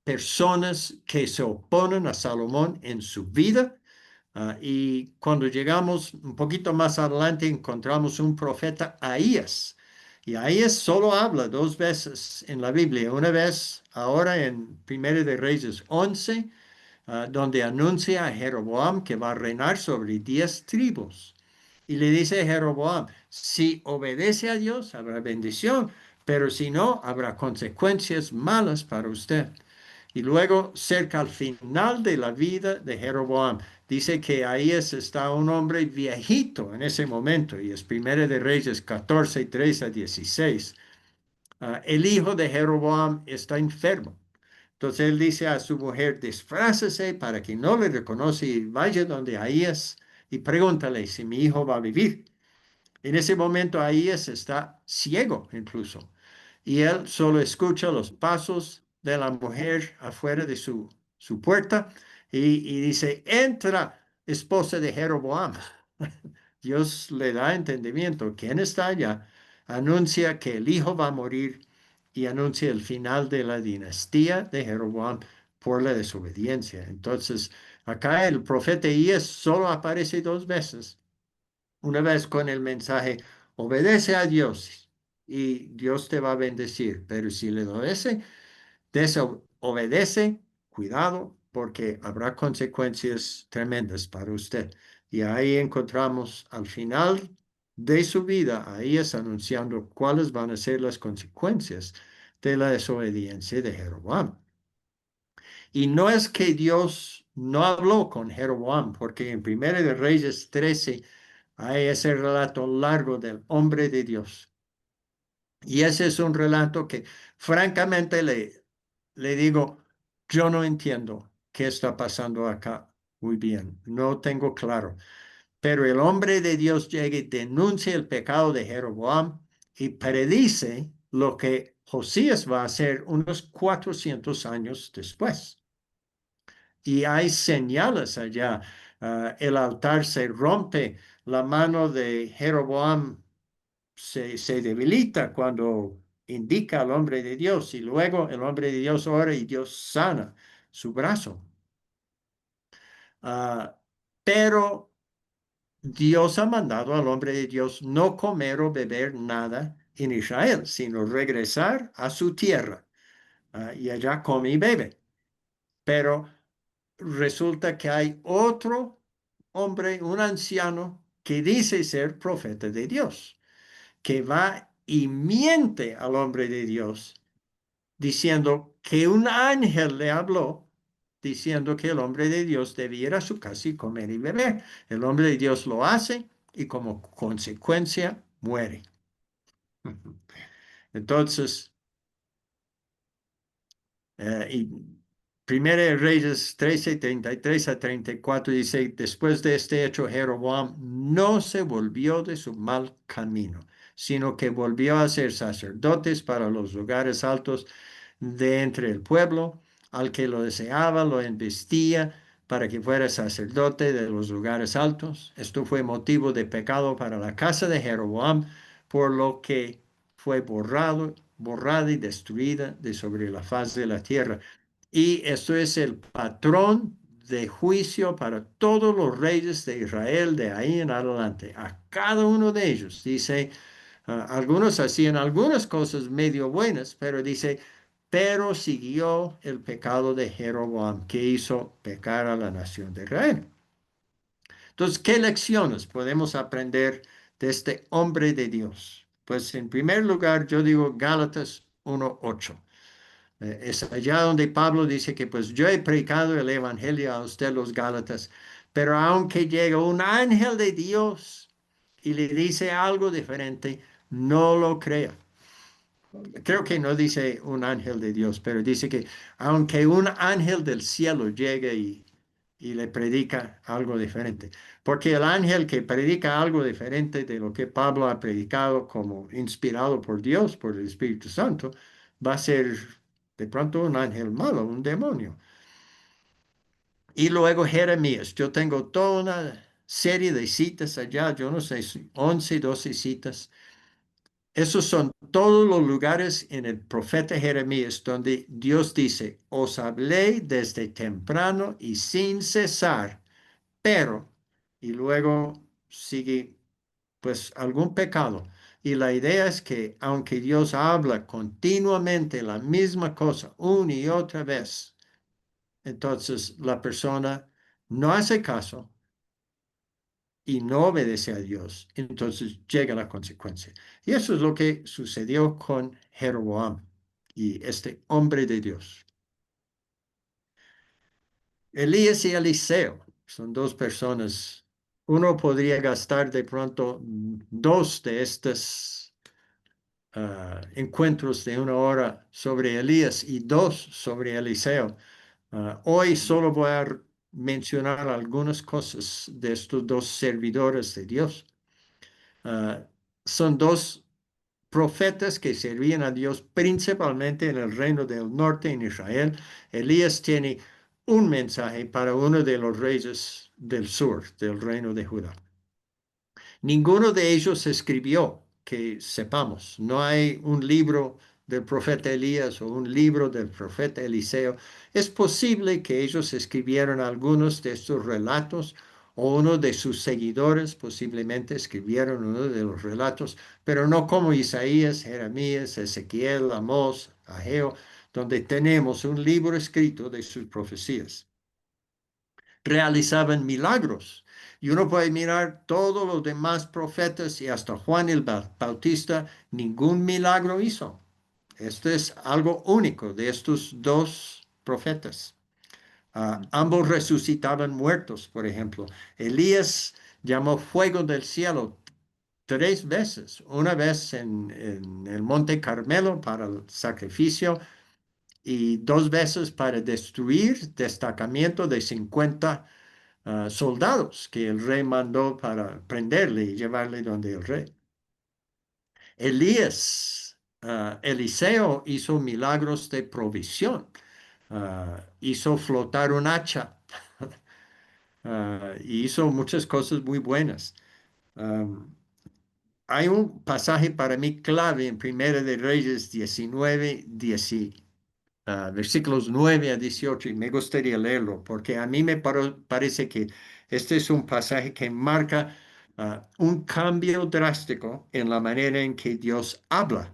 personas que se oponen a Salomón en su vida. Y cuando llegamos un poquito más adelante, encontramos un profeta Ahías. Y Ahías solo habla dos veces en la Biblia. Una vez ahora en Primero de Reyes 11, donde anuncia a Jeroboam que va a reinar sobre 10 tribus. Y le dice a Jeroboam, si obedece a Dios, habrá bendición, pero si no, habrá consecuencias malas para usted. Y luego, cerca al final de la vida de Jeroboam, dice que ahí está un hombre viejito en ese momento, y es Primera de Reyes 14, 3 a 16. El hijo de Jeroboam está enfermo. Entonces él dice a su mujer, disfrácese para que no le reconoce y vaya donde Ahías y pregúntale si mi hijo va a vivir. En ese momento Ahías está ciego incluso y él solo escucha los pasos de la mujer afuera de su puerta y dice, entra, esposa de Jeroboam. Dios le da entendimiento. ¿Quién está allá? Anuncia que el hijo va a morir y anuncia el final de la dinastía de Jeroboam por la desobediencia. Entonces, acá el profeta Elías solo aparece dos veces. Una vez con el mensaje, obedece a Dios y Dios te va a bendecir. Pero si le desobedece, cuidado, porque habrá consecuencias tremendas para usted. Y ahí encontramos al final de su vida, ahí es anunciando cuáles van a ser las consecuencias de la desobediencia de Jeroboam. Y no es que Dios no habló con Jeroboam, porque en Primera de Reyes 13 hay ese relato largo del hombre de Dios. Y ese es un relato que francamente le digo, yo no entiendo qué está pasando acá muy bien, no tengo claro. Pero el hombre de Dios llega y denuncia el pecado de Jeroboam y predice lo que Josías va a hacer unos 400 años después. Y hay señales allá. El altar se rompe, la mano de Jeroboam se debilita cuando indica al hombre de Dios y luego el hombre de Dios ora y Dios sana su brazo. Pero Dios ha mandado al hombre de Dios no comer o beber nada en Israel, sino regresar a su tierra y allá come y bebe. Pero resulta que hay otro hombre, un anciano, que dice ser profeta de Dios, que va y miente al hombre de Dios, diciendo que un ángel le habló, diciendo que el hombre de Dios debía ir a su casa y comer y beber. El hombre de Dios lo hace y como consecuencia muere. Entonces, y Primera de Reyes 13, 33 a 34 dice, después de este hecho, Jeroboam no se volvió de su mal camino, sino que volvió a ser sacerdotes para los lugares altos de entre el pueblo, al que lo deseaba, lo investía para que fuera sacerdote de los lugares altos. Esto fue motivo de pecado para la casa de Jeroboam, por lo que fue borrada y destruida de sobre la faz de la tierra. Y esto es el patrón de juicio para todos los reyes de Israel de ahí en adelante. A cada uno de ellos, dice, algunos hacían algunas cosas medio buenas, pero dice, pero siguió el pecado de Jeroboam, que hizo pecar a la nación de Israel. Entonces, ¿qué lecciones podemos aprender de este hombre de Dios? Pues en primer lugar, yo digo Gálatas 1:8. Es allá donde Pablo dice que pues yo he predicado el evangelio a usted los Gálatas, pero aunque llega un ángel de Dios y le dice algo diferente, no lo crea. Creo que no dice un ángel de Dios, pero dice que aunque un ángel del cielo llegue y le predica algo diferente, porque el ángel que predica algo diferente de lo que Pablo ha predicado como inspirado por Dios, por el Espíritu Santo, va a ser de pronto un ángel malo, un demonio. Y luego Jeremías, yo tengo toda una serie de citas allá, yo no sé, 11, 12 citas. Esos son todos los lugares en el profeta Jeremías donde Dios dice, os hablé desde temprano y sin cesar, pero, y luego sigue pues algún pecado. Y la idea es que aunque Dios habla continuamente la misma cosa una y otra vez, entonces la persona no hace caso y no obedece a Dios, entonces llega la consecuencia. Y eso es lo que sucedió con Jeroboam y este hombre de Dios. Elías y Eliseo son dos personas. Uno podría gastar de pronto dos de estos encuentros de una hora sobre Elías y dos sobre Eliseo. Hoy solo voy a mencionar algunas cosas de estos dos servidores de Dios. Son dos profetas que servían a Dios principalmente en el reino del norte, en Israel. Elías tiene un mensaje para uno de los reyes del sur, del reino de Judá. Ninguno de ellos escribió, que sepamos. No hay un libro del profeta Elías o un libro del profeta Eliseo. Es posible que ellos escribieron algunos de estos relatos o uno de sus seguidores posiblemente escribieron uno de los relatos, pero no como Isaías, Jeremías, Ezequiel, Amós, Ageo, donde tenemos un libro escrito de sus profecías. Realizaban milagros. Y uno puede mirar todos los demás profetas y hasta Juan el Bautista, ningún milagro hizo. Esto es algo único de estos dos profetas. Ambos resucitaban muertos, por ejemplo. Elías llamó fuego del cielo 3 veces, una vez en el Monte Carmelo para el sacrificio y 2 veces para destruir destacamiento de 50 soldados que el rey mandó para prenderle y llevarle donde el rey. Eliseo hizo milagros de provisión. Hizo flotar un hacha. Y hizo muchas cosas muy buenas. Hay un pasaje para mí clave en Primera de Reyes 19, versículos 9 a 18, y me gustaría leerlo, porque a mí me parece que este es un pasaje que marca un cambio drástico en la manera en que Dios habla.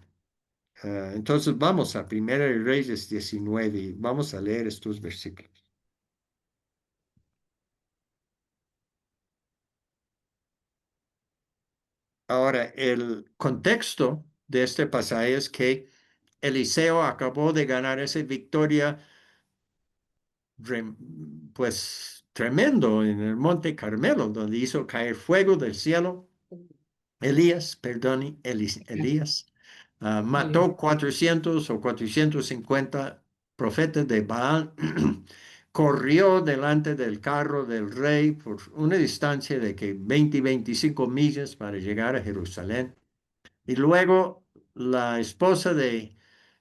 Entonces vamos a Primera de Reyes 19 y vamos a leer estos versículos. Ahora, el contexto de este pasaje es que Eliseo acabó de ganar esa victoria, pues tremendo en el Monte Carmelo, donde hizo caer fuego del cielo. Elías mató 400 o 450 profetas de Baal, corrió delante del carro del rey por una distancia de que 20 y 25 millas para llegar a Jerusalén. Y luego la esposa del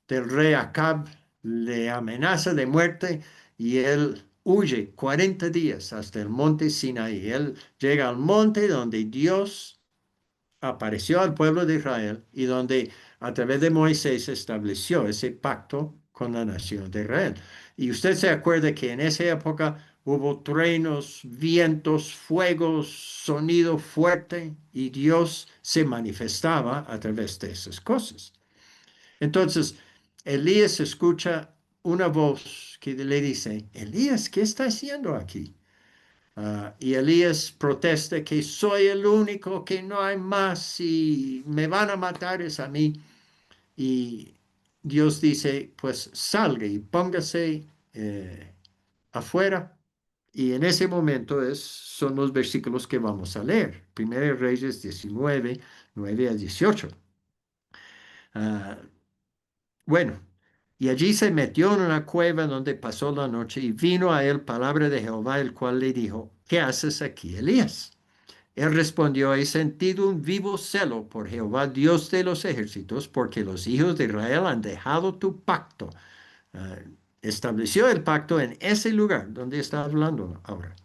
rey Acab le amenaza de muerte y él huye 40 días hasta el monte Sinaí. Él llega al monte donde Dios apareció al pueblo de Israel y donde a través de Moisés estableció ese pacto con la nación de Israel. Y usted se acuerda que en esa época hubo truenos, vientos, fuegos, sonido fuerte y Dios se manifestaba a través de esas cosas. Entonces, Elías escucha una voz que le dice, Elías, ¿qué está haciendo aquí? Y Elías protesta que soy el único, que no hay más y me van a matar es a mí. Y Dios dice, pues salga y póngase afuera. Y en ese momento son los versículos que vamos a leer. 1 Reyes 19, 9 a 18. Bueno, y allí se metió en una cueva donde pasó la noche y vino a él palabra de Jehová, el cual le dijo, ¿qué haces aquí, Elías? Él respondió, he sentido un vivo celo por Jehová, Dios de los ejércitos, porque los hijos de Israel han dejado tu pacto. Ah, estableció el pacto en ese lugar donde está hablando ahora.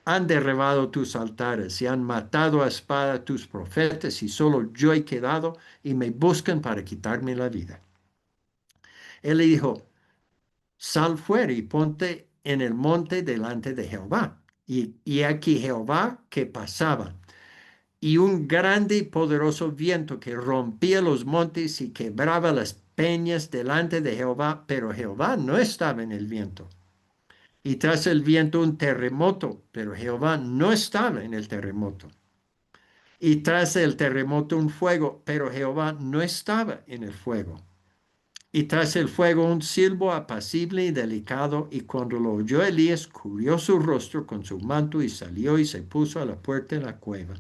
Han derribado tus altares y han matado a espada tus profetas y solo yo he quedado y me buscan para quitarme la vida. Él le dijo, sal fuera y ponte en el monte delante de Jehová. Y aquí Jehová que pasaba y un grande y poderoso viento que rompía los montes y quebraba las peñas delante de Jehová, pero Jehová no estaba en el viento. Y tras el viento un terremoto, pero Jehová no estaba en el terremoto. Y tras el terremoto un fuego, pero Jehová no estaba en el fuego. Y tras el fuego un silbo apacible y delicado, y cuando lo oyó Elías, cubrió su rostro con su manto y salió y se puso a la puerta de la cueva.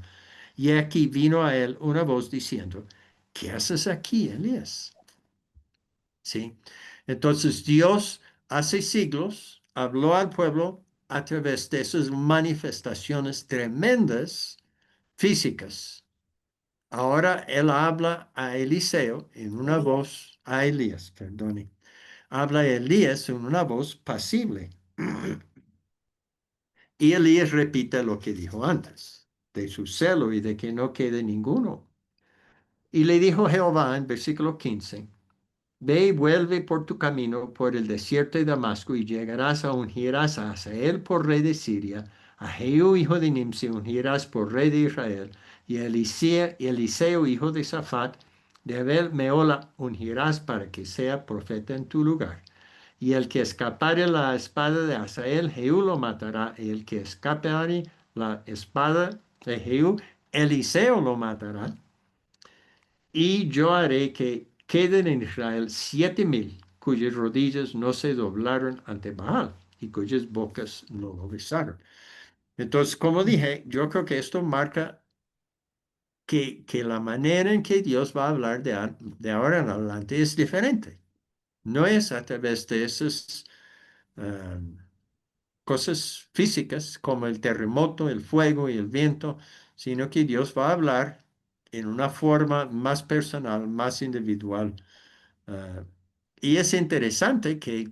Y aquí vino a él una voz diciendo, ¿qué haces aquí, Elías? ¿Sí? Entonces Dios hace siglos habló al pueblo a través de esas manifestaciones tremendas físicas. Ahora él habla a Eliseo en una voz, a Elías, perdone. Habla a Elías en una voz pasible. Y Elías repite lo que dijo antes, de su celo y de que no quede ninguno. Y le dijo Jehová en versículo 15, ve y vuelve por tu camino por el desierto de Damasco y llegarás a ungirás a Hazael por rey de Siria, a Jehú hijo de Nimsi ungirás por rey de Israel, y a Eliseo hijo de Safat de Abel Meola ungirás para que sea profeta en tu lugar. Y el que escapare la espada de Hazael, Jehú lo matará, y el que escapare la espada de Jehú, Eliseo lo matará. Y yo haré que queden en Israel 7,000 cuyas rodillas no se doblaron ante Baal. y cuyas bocas no lo besaron. Entonces, como dije, yo creo que esto marca que la manera en que Dios va a hablar de ahora en adelante es diferente. No es a través de esas cosas físicas como el terremoto, el fuego y el viento, sino que Dios va a hablar en una forma más personal, más individual. Ah, y es interesante que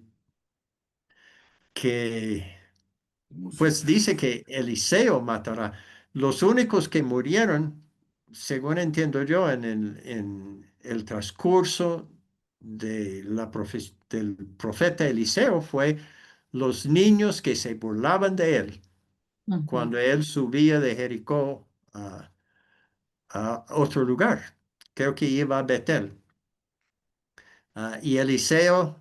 pues dice que Eliseo matará. Los únicos que murieron, según entiendo yo, en el transcurso del profeta Eliseo fue los niños que se burlaban de él Ujú. cuando él subía de Jericó a otro lugar. Creo que iba a Betel. Y Eliseo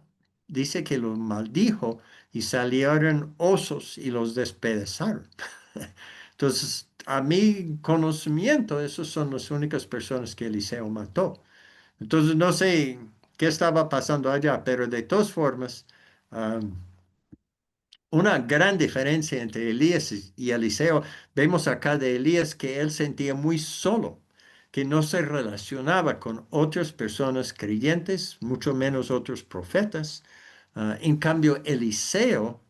dice que los maldijo y salieron osos y los despedazaron. Entonces, a mi conocimiento, esas son las únicas personas que Eliseo mató. Entonces, no sé qué estaba pasando allá, pero de todas formas, um, una gran diferencia entre Elías y Eliseo. Vemos acá de Elías que él sentía muy solo, que no se relacionaba con otras personas creyentes, mucho menos otros profetas. En cambio, Eliseo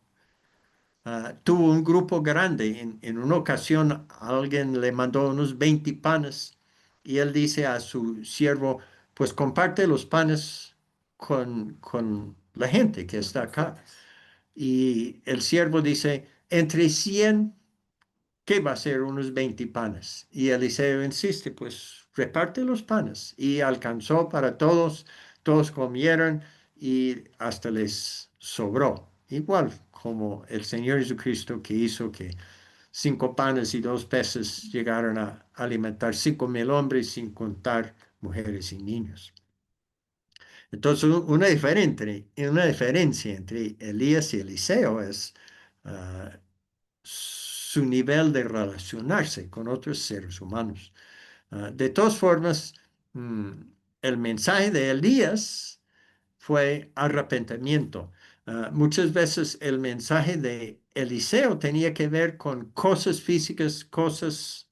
tuvo un grupo grande. En una ocasión alguien le mandó unos 20 panes y él dice a su siervo, pues comparte los panes con la gente que está acá. Y el siervo dice, entre 100, ¿qué va a ser unos 20 panes? Y Eliseo insiste, pues reparte los panes. Y alcanzó para todos, todos comieron y hasta les sobró. Igual como el Señor Jesucristo que hizo que 5 panes y 2 peces llegaron a alimentar 5,000 hombres sin contar mujeres y niños. Entonces, una diferencia entre Elías y Eliseo es su nivel de relacionarse con otros seres humanos. De todas formas, mm, el mensaje de Elías fue arrepentimiento. Muchas veces el mensaje de Eliseo tenía que ver con cosas físicas, cosas,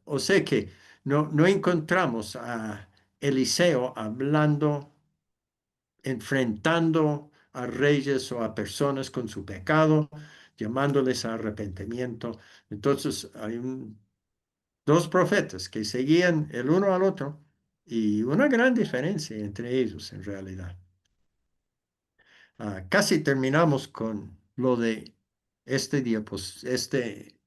o sea que no encontramos a Eliseo hablando, enfrentando a reyes o a personas con su pecado, llamándoles a arrepentimiento. Entonces hay dos profetas que seguían el uno al otro y una gran diferencia entre ellos en realidad. Casi terminamos con lo de este día, pues este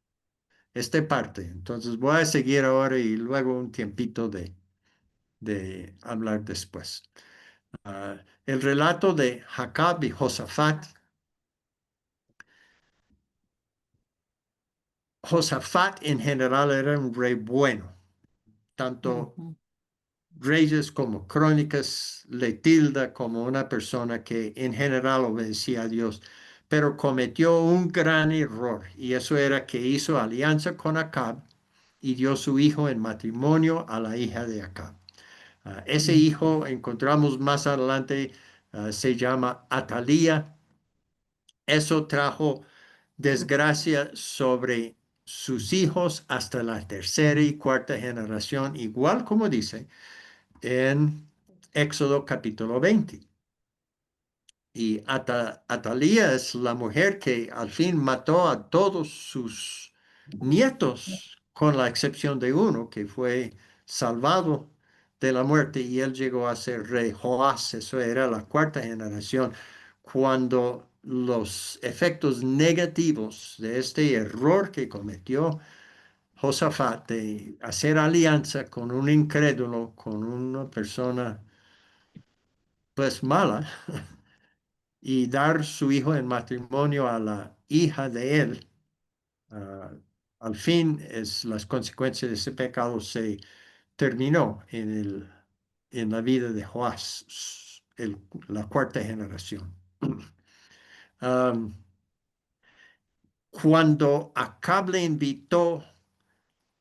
parte. Entonces voy a seguir ahora y luego un tiempito de hablar después. El relato de Jacob y Josafat. Josafat en general era un rey bueno, tanto Ujú. Reyes como Crónicas le tilda como una persona que en general obedecía a Dios, pero cometió un gran error y eso era que hizo alianza con Acab y dio su hijo en matrimonio a la hija de Acab. Ese hijo encontramos más adelante, se llama Atalía. Eso trajo desgracia sobre sus hijos hasta la tercera y cuarta generación, igual como dice en Éxodo capítulo 20. Y Atalía es la mujer que al fin mató a todos sus nietos, con la excepción de uno que fue salvado de la muerte y él llegó a ser rey Joás. Eso era la cuarta generación. Cuando los efectos negativos de este error que cometió Josafat de hacer alianza con un incrédulo, con una persona pues mala, y dar su hijo en matrimonio a la hija de él, ah, al fin las consecuencias de ese pecado se terminó en la vida de Joás, la cuarta generación. Am, Cuando Acab le invitó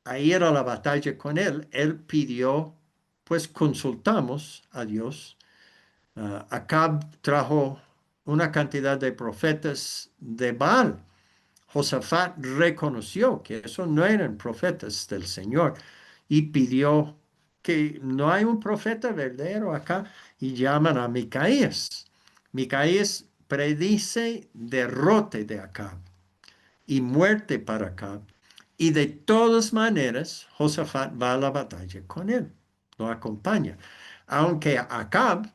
a ir a la batalla con él pidió, pues consultamos a Dios. Acab trajo una cantidad de profetas de Baal. Josafat reconoció que esos no eran profetas del Señor y pidió que no hay un profeta verdadero acá y llaman a Micaías. Micaías predice derrote de Acab y muerte para Acab. Y de todas maneras, Josafat va a la batalla con él, lo acompaña. Aunque Acab,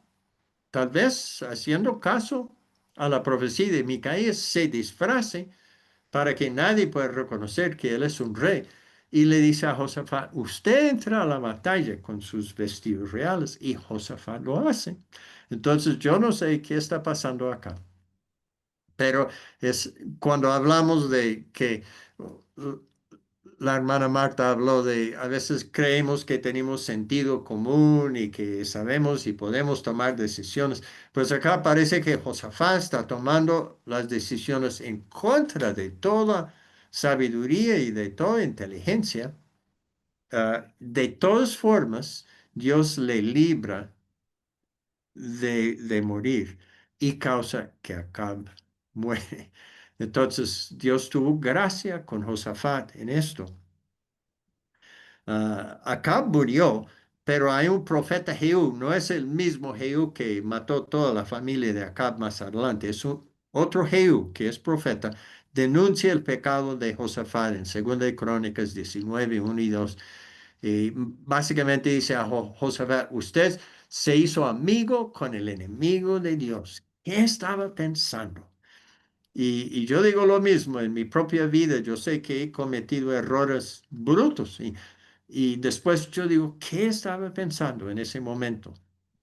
tal vez haciendo caso a la profecía de Micaías, se disfrace para que nadie pueda reconocer que él es un rey. Y le dice a Josafat, usted entra a la batalla con sus vestidos reales. Y Josafat lo hace. Entonces yo no sé qué está pasando acá. Pero es cuando hablamos de que la hermana Marta habló de, a veces creemos que tenemos sentido común y que sabemos y podemos tomar decisiones. Pues acá parece que Josafat está tomando las decisiones en contra de toda sabiduría y de toda inteligencia. De todas formas, Dios le libra de morir y causa que Acab muere. Entonces, Dios tuvo gracia con Josafat en esto. Acab murió, pero hay un profeta Jehú, no es el mismo Jehú que mató toda la familia de Acab más adelante, es otro Jehú que es profeta, denuncia el pecado de Josafat en 2 de Crónicas 19, 1 y 2. Y básicamente dice a Josafat, usted se hizo amigo con el enemigo de Dios. ¿Qué estaba pensando? Y yo digo lo mismo en mi propia vida. Yo sé que he cometido errores brutos y después yo digo, ¿qué estaba pensando en ese momento?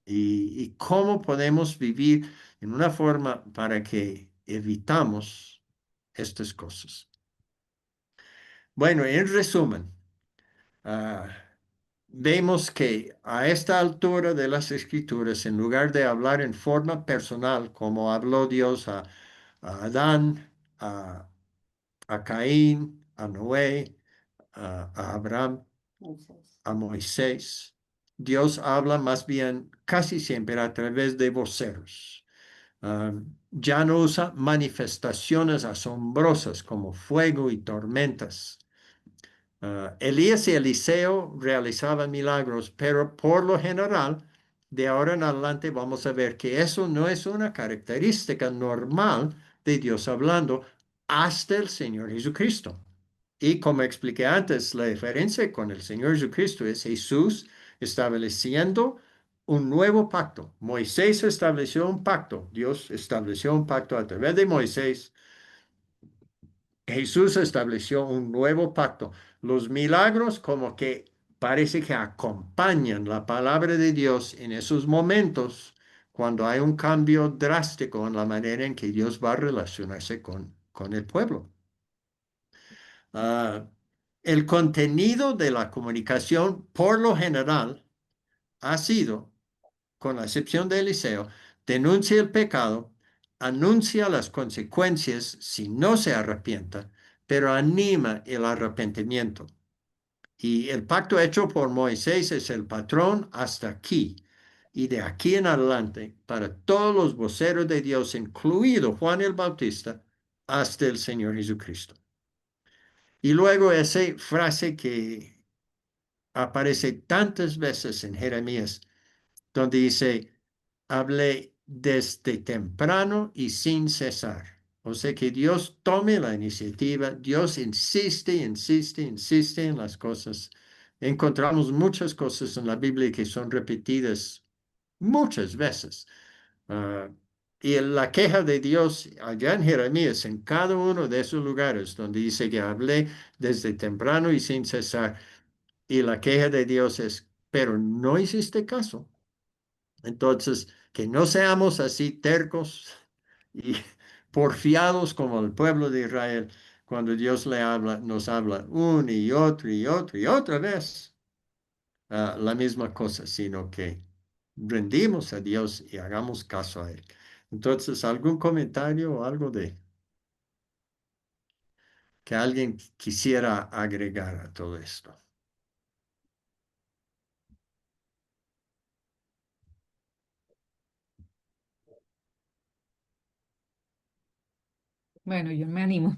Y cómo podemos vivir en una forma para que evitamos estas cosas. Bueno, en resumen, ah, vemos que a esta altura de las Escrituras, en lugar de hablar en forma personal, como habló Dios a Adán, a Caín, a Noé, a Abraham, a Moisés, Dios habla más bien casi siempre a través de voceros. Ya no usa manifestaciones asombrosas como fuego y tormentas. Elías y Eliseo realizaban milagros, pero por lo general, de ahora en adelante vamos a ver que eso no es una característica normal de Dios hablando hasta el Señor Jesucristo. Y como expliqué antes, la diferencia con el Señor Jesucristo es Jesús estableciendo un nuevo pacto. Moisés estableció un pacto, Dios estableció un pacto a través de Moisés. Jesús estableció un nuevo pacto. Los milagros como que parece que acompañan la palabra de Dios en esos momentos cuando hay un cambio drástico en la manera en que Dios va a relacionarse con el pueblo. Ah, el contenido de la comunicación, por lo general, ha sido, con la excepción de Eliseo, denuncia el pecado, anuncia las consecuencias si no se arrepienta, pero anima el arrepentimiento. Y el pacto hecho por Moisés es el patrón hasta aquí. Y de aquí en adelante, para todos los voceros de Dios, incluido Juan el Bautista, hasta el Señor Jesucristo. Y luego esa frase que aparece tantas veces en Jeremías, donde dice, hablé desde temprano y sin cesar. O sea que Dios tome la iniciativa, Dios insiste, insiste, insiste en las cosas. Encontramos muchas cosas en la Biblia que son repetidas muchas veces. Ah, y la queja de Dios allá en Jeremías, en cada uno de esos lugares donde dice que hablé desde temprano y sin cesar. Y la queja de Dios es, pero no hiciste caso. Entonces, que no seamos así tercos y porfiados como el pueblo de Israel cuando Dios le habla, nos habla una y otra y otra y otra vez la misma cosa, sino que rendimos a Dios y hagamos caso a Él. Entonces, ¿algún comentario o algo de que alguien quisiera agregar a todo esto? Bueno, yo me animo.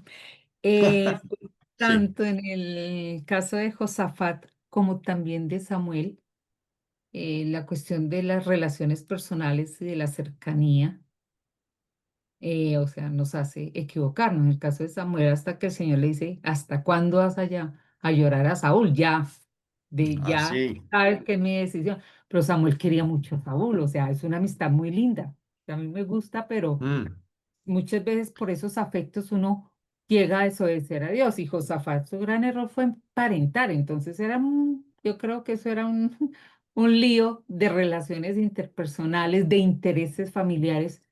Eh, Sí. Tanto en el caso de Josafat como también de Samuel, la cuestión de las relaciones personales y de la cercanía, o sea, nos hace equivocarnos. En el caso de Samuel, hasta que el Señor le dice, ¿hasta cuándo vas allá a llorar a Saúl? Ya Así. sabes que es mi decisión. Pero Samuel quería mucho a Saúl, o sea, es una amistad muy linda. A mí me gusta, pero Mm, muchas veces por esos afectos uno llega a desobedecer a Dios. Y Josafat, su gran error fue emparentar. Entonces yo creo que eso era un lío de relaciones interpersonales, de intereses familiares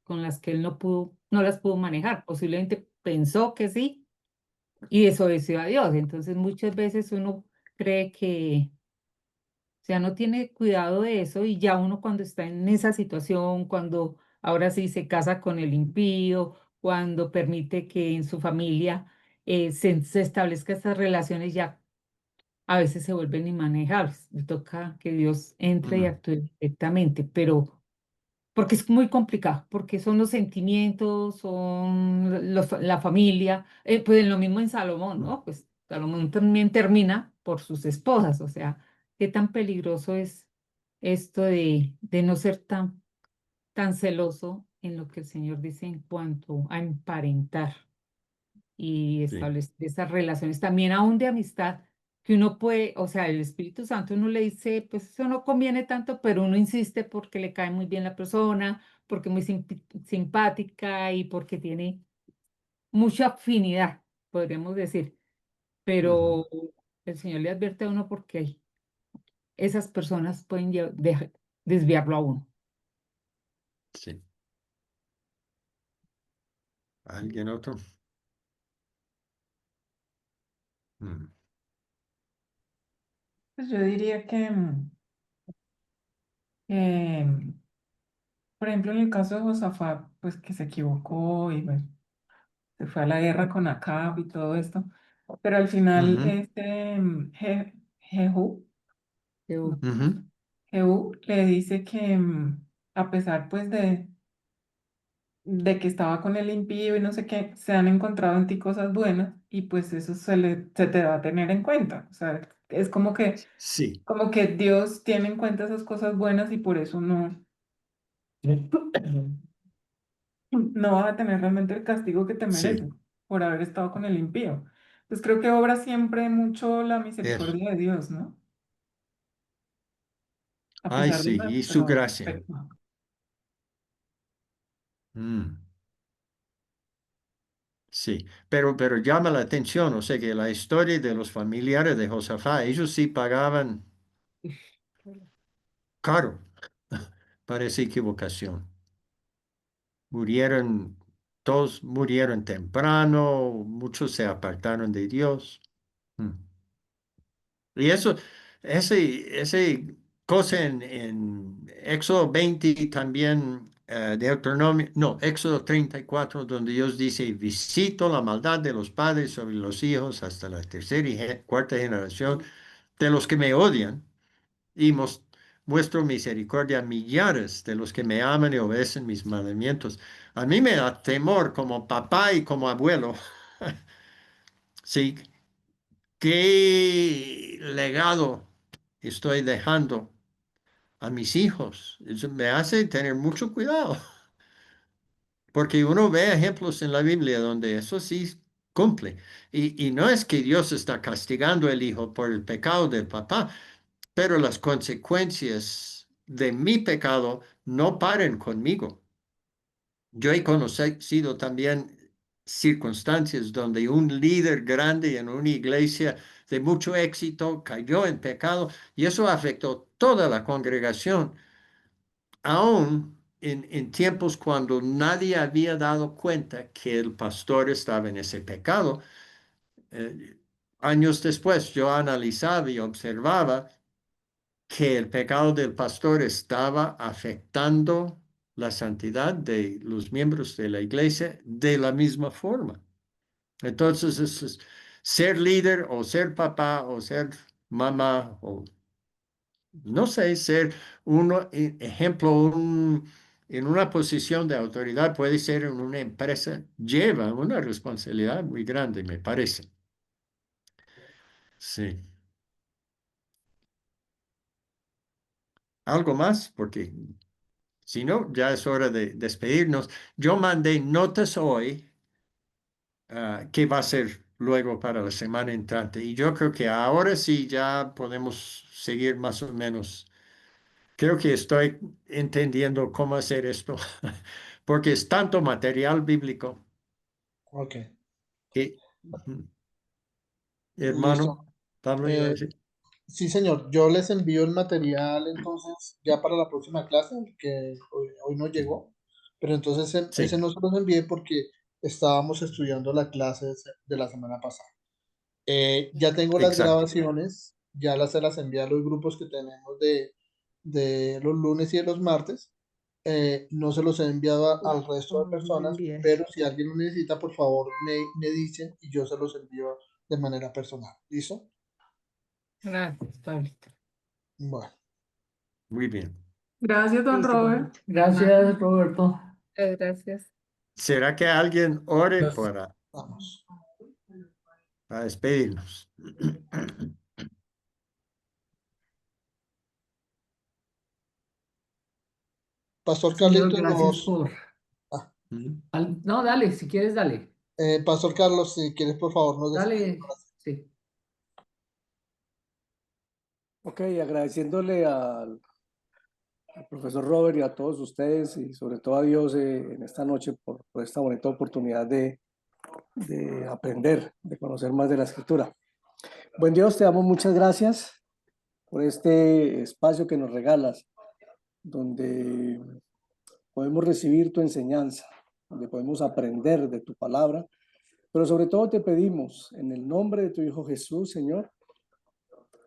con las que él no las pudo manejar. Posiblemente pensó que sí y desobedeció a Dios. Entonces muchas veces uno cree que, o sea, no tiene cuidado de eso y ya uno cuando está en esa situación, cuando ahora sí se casa con el impío, cuando permite que en su familia se establezca estas relaciones, ya a veces se vuelven inmanejables. Le toca que Dios entre y mm, actúe directamente, pero porque es muy complicado, porque son los sentimientos, son la familia, pues lo mismo en Salomón, ¿no? Pues Salomón también termina por sus esposas, o sea, qué tan peligroso es esto de no ser tan celoso en lo que el Señor dice en cuanto a emparentar y sí. establecer esas relaciones, también aún de amistad, que uno puede, o sea, el Espíritu Santo uno le dice, pues eso no conviene tanto, pero uno insiste porque le cae muy bien la persona, porque es muy simpática y porque tiene mucha afinidad, podríamos decir, Ujú, pero el Señor le advierte a uno porque esas personas pueden desviarlo a uno. sí. ¿Alguien otro? Mm, Pues yo diría que, eh, por ejemplo, en el caso de Josafat, pues que se equivocó y bueno, se fue a la guerra con Acab y todo esto, pero al final ujú, Jehú, Yo, ujú. Jehú le dice que a pesar pues de que estaba con el impío y no sé qué, se han encontrado en ti cosas buenas y pues eso se te va a tener en cuenta. O sea, es Sí, como que Dios tiene en cuenta esas cosas buenas y por eso no vas a tener realmente el castigo que te sí. mereces por haber estado con el impío. Pues creo que obra siempre mucho la Él. misericordia de Dios, ¿no? A Ay, pesar de sí, y su nuestro gracia. pecado. Mm, sí, pero llama la atención, o sea que la historia de los familiares de Josafat, ellos sí pagaban caro para esa equivocación. Murieron, todos murieron temprano, muchos se apartaron de Dios. Mm. Y eso, ese cosa en Éxodo 20 y también Deuteronomio, no, Éxodo 34 donde Dios dice, visito la maldad de los padres sobre los hijos hasta la tercera y cuarta generación de los que me odian y muestro misericordia a millares de los que me aman y obedecen mis mandamientos. A mí me da temor como papá y como abuelo. Sí, ¿qué legado estoy dejando a mis hijos? Eso me hace tener mucho cuidado, porque uno ve ejemplos en la Biblia donde eso sí cumple. Y no es que Dios está castigando al hijo por el pecado del papá, pero las consecuencias de mi pecado no paren conmigo. Yo he conocido también circunstancias donde un líder grande en una iglesia de mucho éxito cayó en pecado y eso afectó toda la congregación, aún en tiempos cuando nadie había dado cuenta que el pastor estaba en ese pecado. Eh, Años después yo analizaba y observaba que el pecado del pastor estaba afectando la santidad de los miembros de la iglesia de la misma forma. Entonces, ser líder o ser papá o ser mamá o no sé, ser un ejemplo, en una posición de autoridad, puede ser en una empresa, lleva una responsabilidad muy grande, me parece. Sí. ¿Algo más? Porque si no, ya es hora de despedirnos. Yo mandé notas hoy, que va a ser luego para la semana entrante. Y yo creo que ahora sí ya podemos seguir más o menos. Creo que estoy entendiendo cómo hacer esto, porque es tanto material bíblico Ok, que, listo. hermano, Pablo, iba a Eh, decir. sí, señor, yo les envío el material entonces ya para la próxima clase, que hoy no llegó, pero entonces ese Sí, no se los envié porque estábamos estudiando la clase de la semana pasada. Ya tengo las exacto. grabaciones, se las envié a los grupos que tenemos de los lunes y de los martes. No se los he enviado al resto de personas, pero si alguien lo necesita, por favor me dicen y yo se los envío de manera personal. ¿Listo? Gracias, Pablito. Bueno, Muy bien. Gracias, don Listo, Robert. Pablito. Gracias, Roberto. Gracias. ¿Será que alguien ore Gracias. vamos. para despedirnos? Pastor Señor, Carlitos, gracias por... ah, No, dale, si quieres, dale. Pastor Carlos, si quieres, por favor, nos despedimos. Dale, sí. Ok, agradeciéndole al profesor Robert y a todos ustedes y sobre todo a Dios en esta noche por esta bonita oportunidad de aprender, de conocer más de la escritura. Buen Dios, te damos muchas gracias por este espacio que nos regalas, donde podemos recibir tu enseñanza, donde podemos aprender de tu palabra, pero sobre todo te pedimos en el nombre de tu Hijo Jesús, Señor,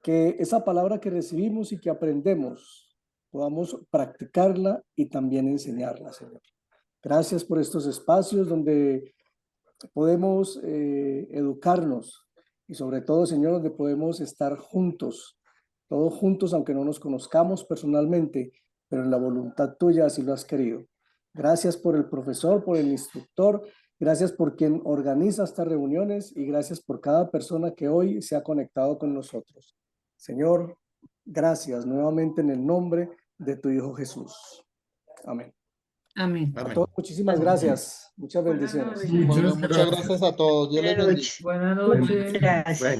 que esa palabra que recibimos y que aprendemos podamos practicarla y también enseñarla, Señor. Gracias por estos espacios donde podemos educarnos y sobre todo, Señor, donde podemos estar juntos, todos juntos, aunque no nos conozcamos personalmente, pero en la voluntad tuya así lo has querido. Gracias por el profesor, por el instructor, gracias por quien organiza estas reuniones y gracias por cada persona que hoy se ha conectado con nosotros. Señor, gracias nuevamente en el nombre de tu Hijo Jesús. Amén. Amén. A Amén. todos, muchísimas gracias. Muchas Buenas bendiciones. noches. Bueno, Muchas muchas gracias. gracias a todos. Dios les bendiga. Buenas Bueno, noches. bueno.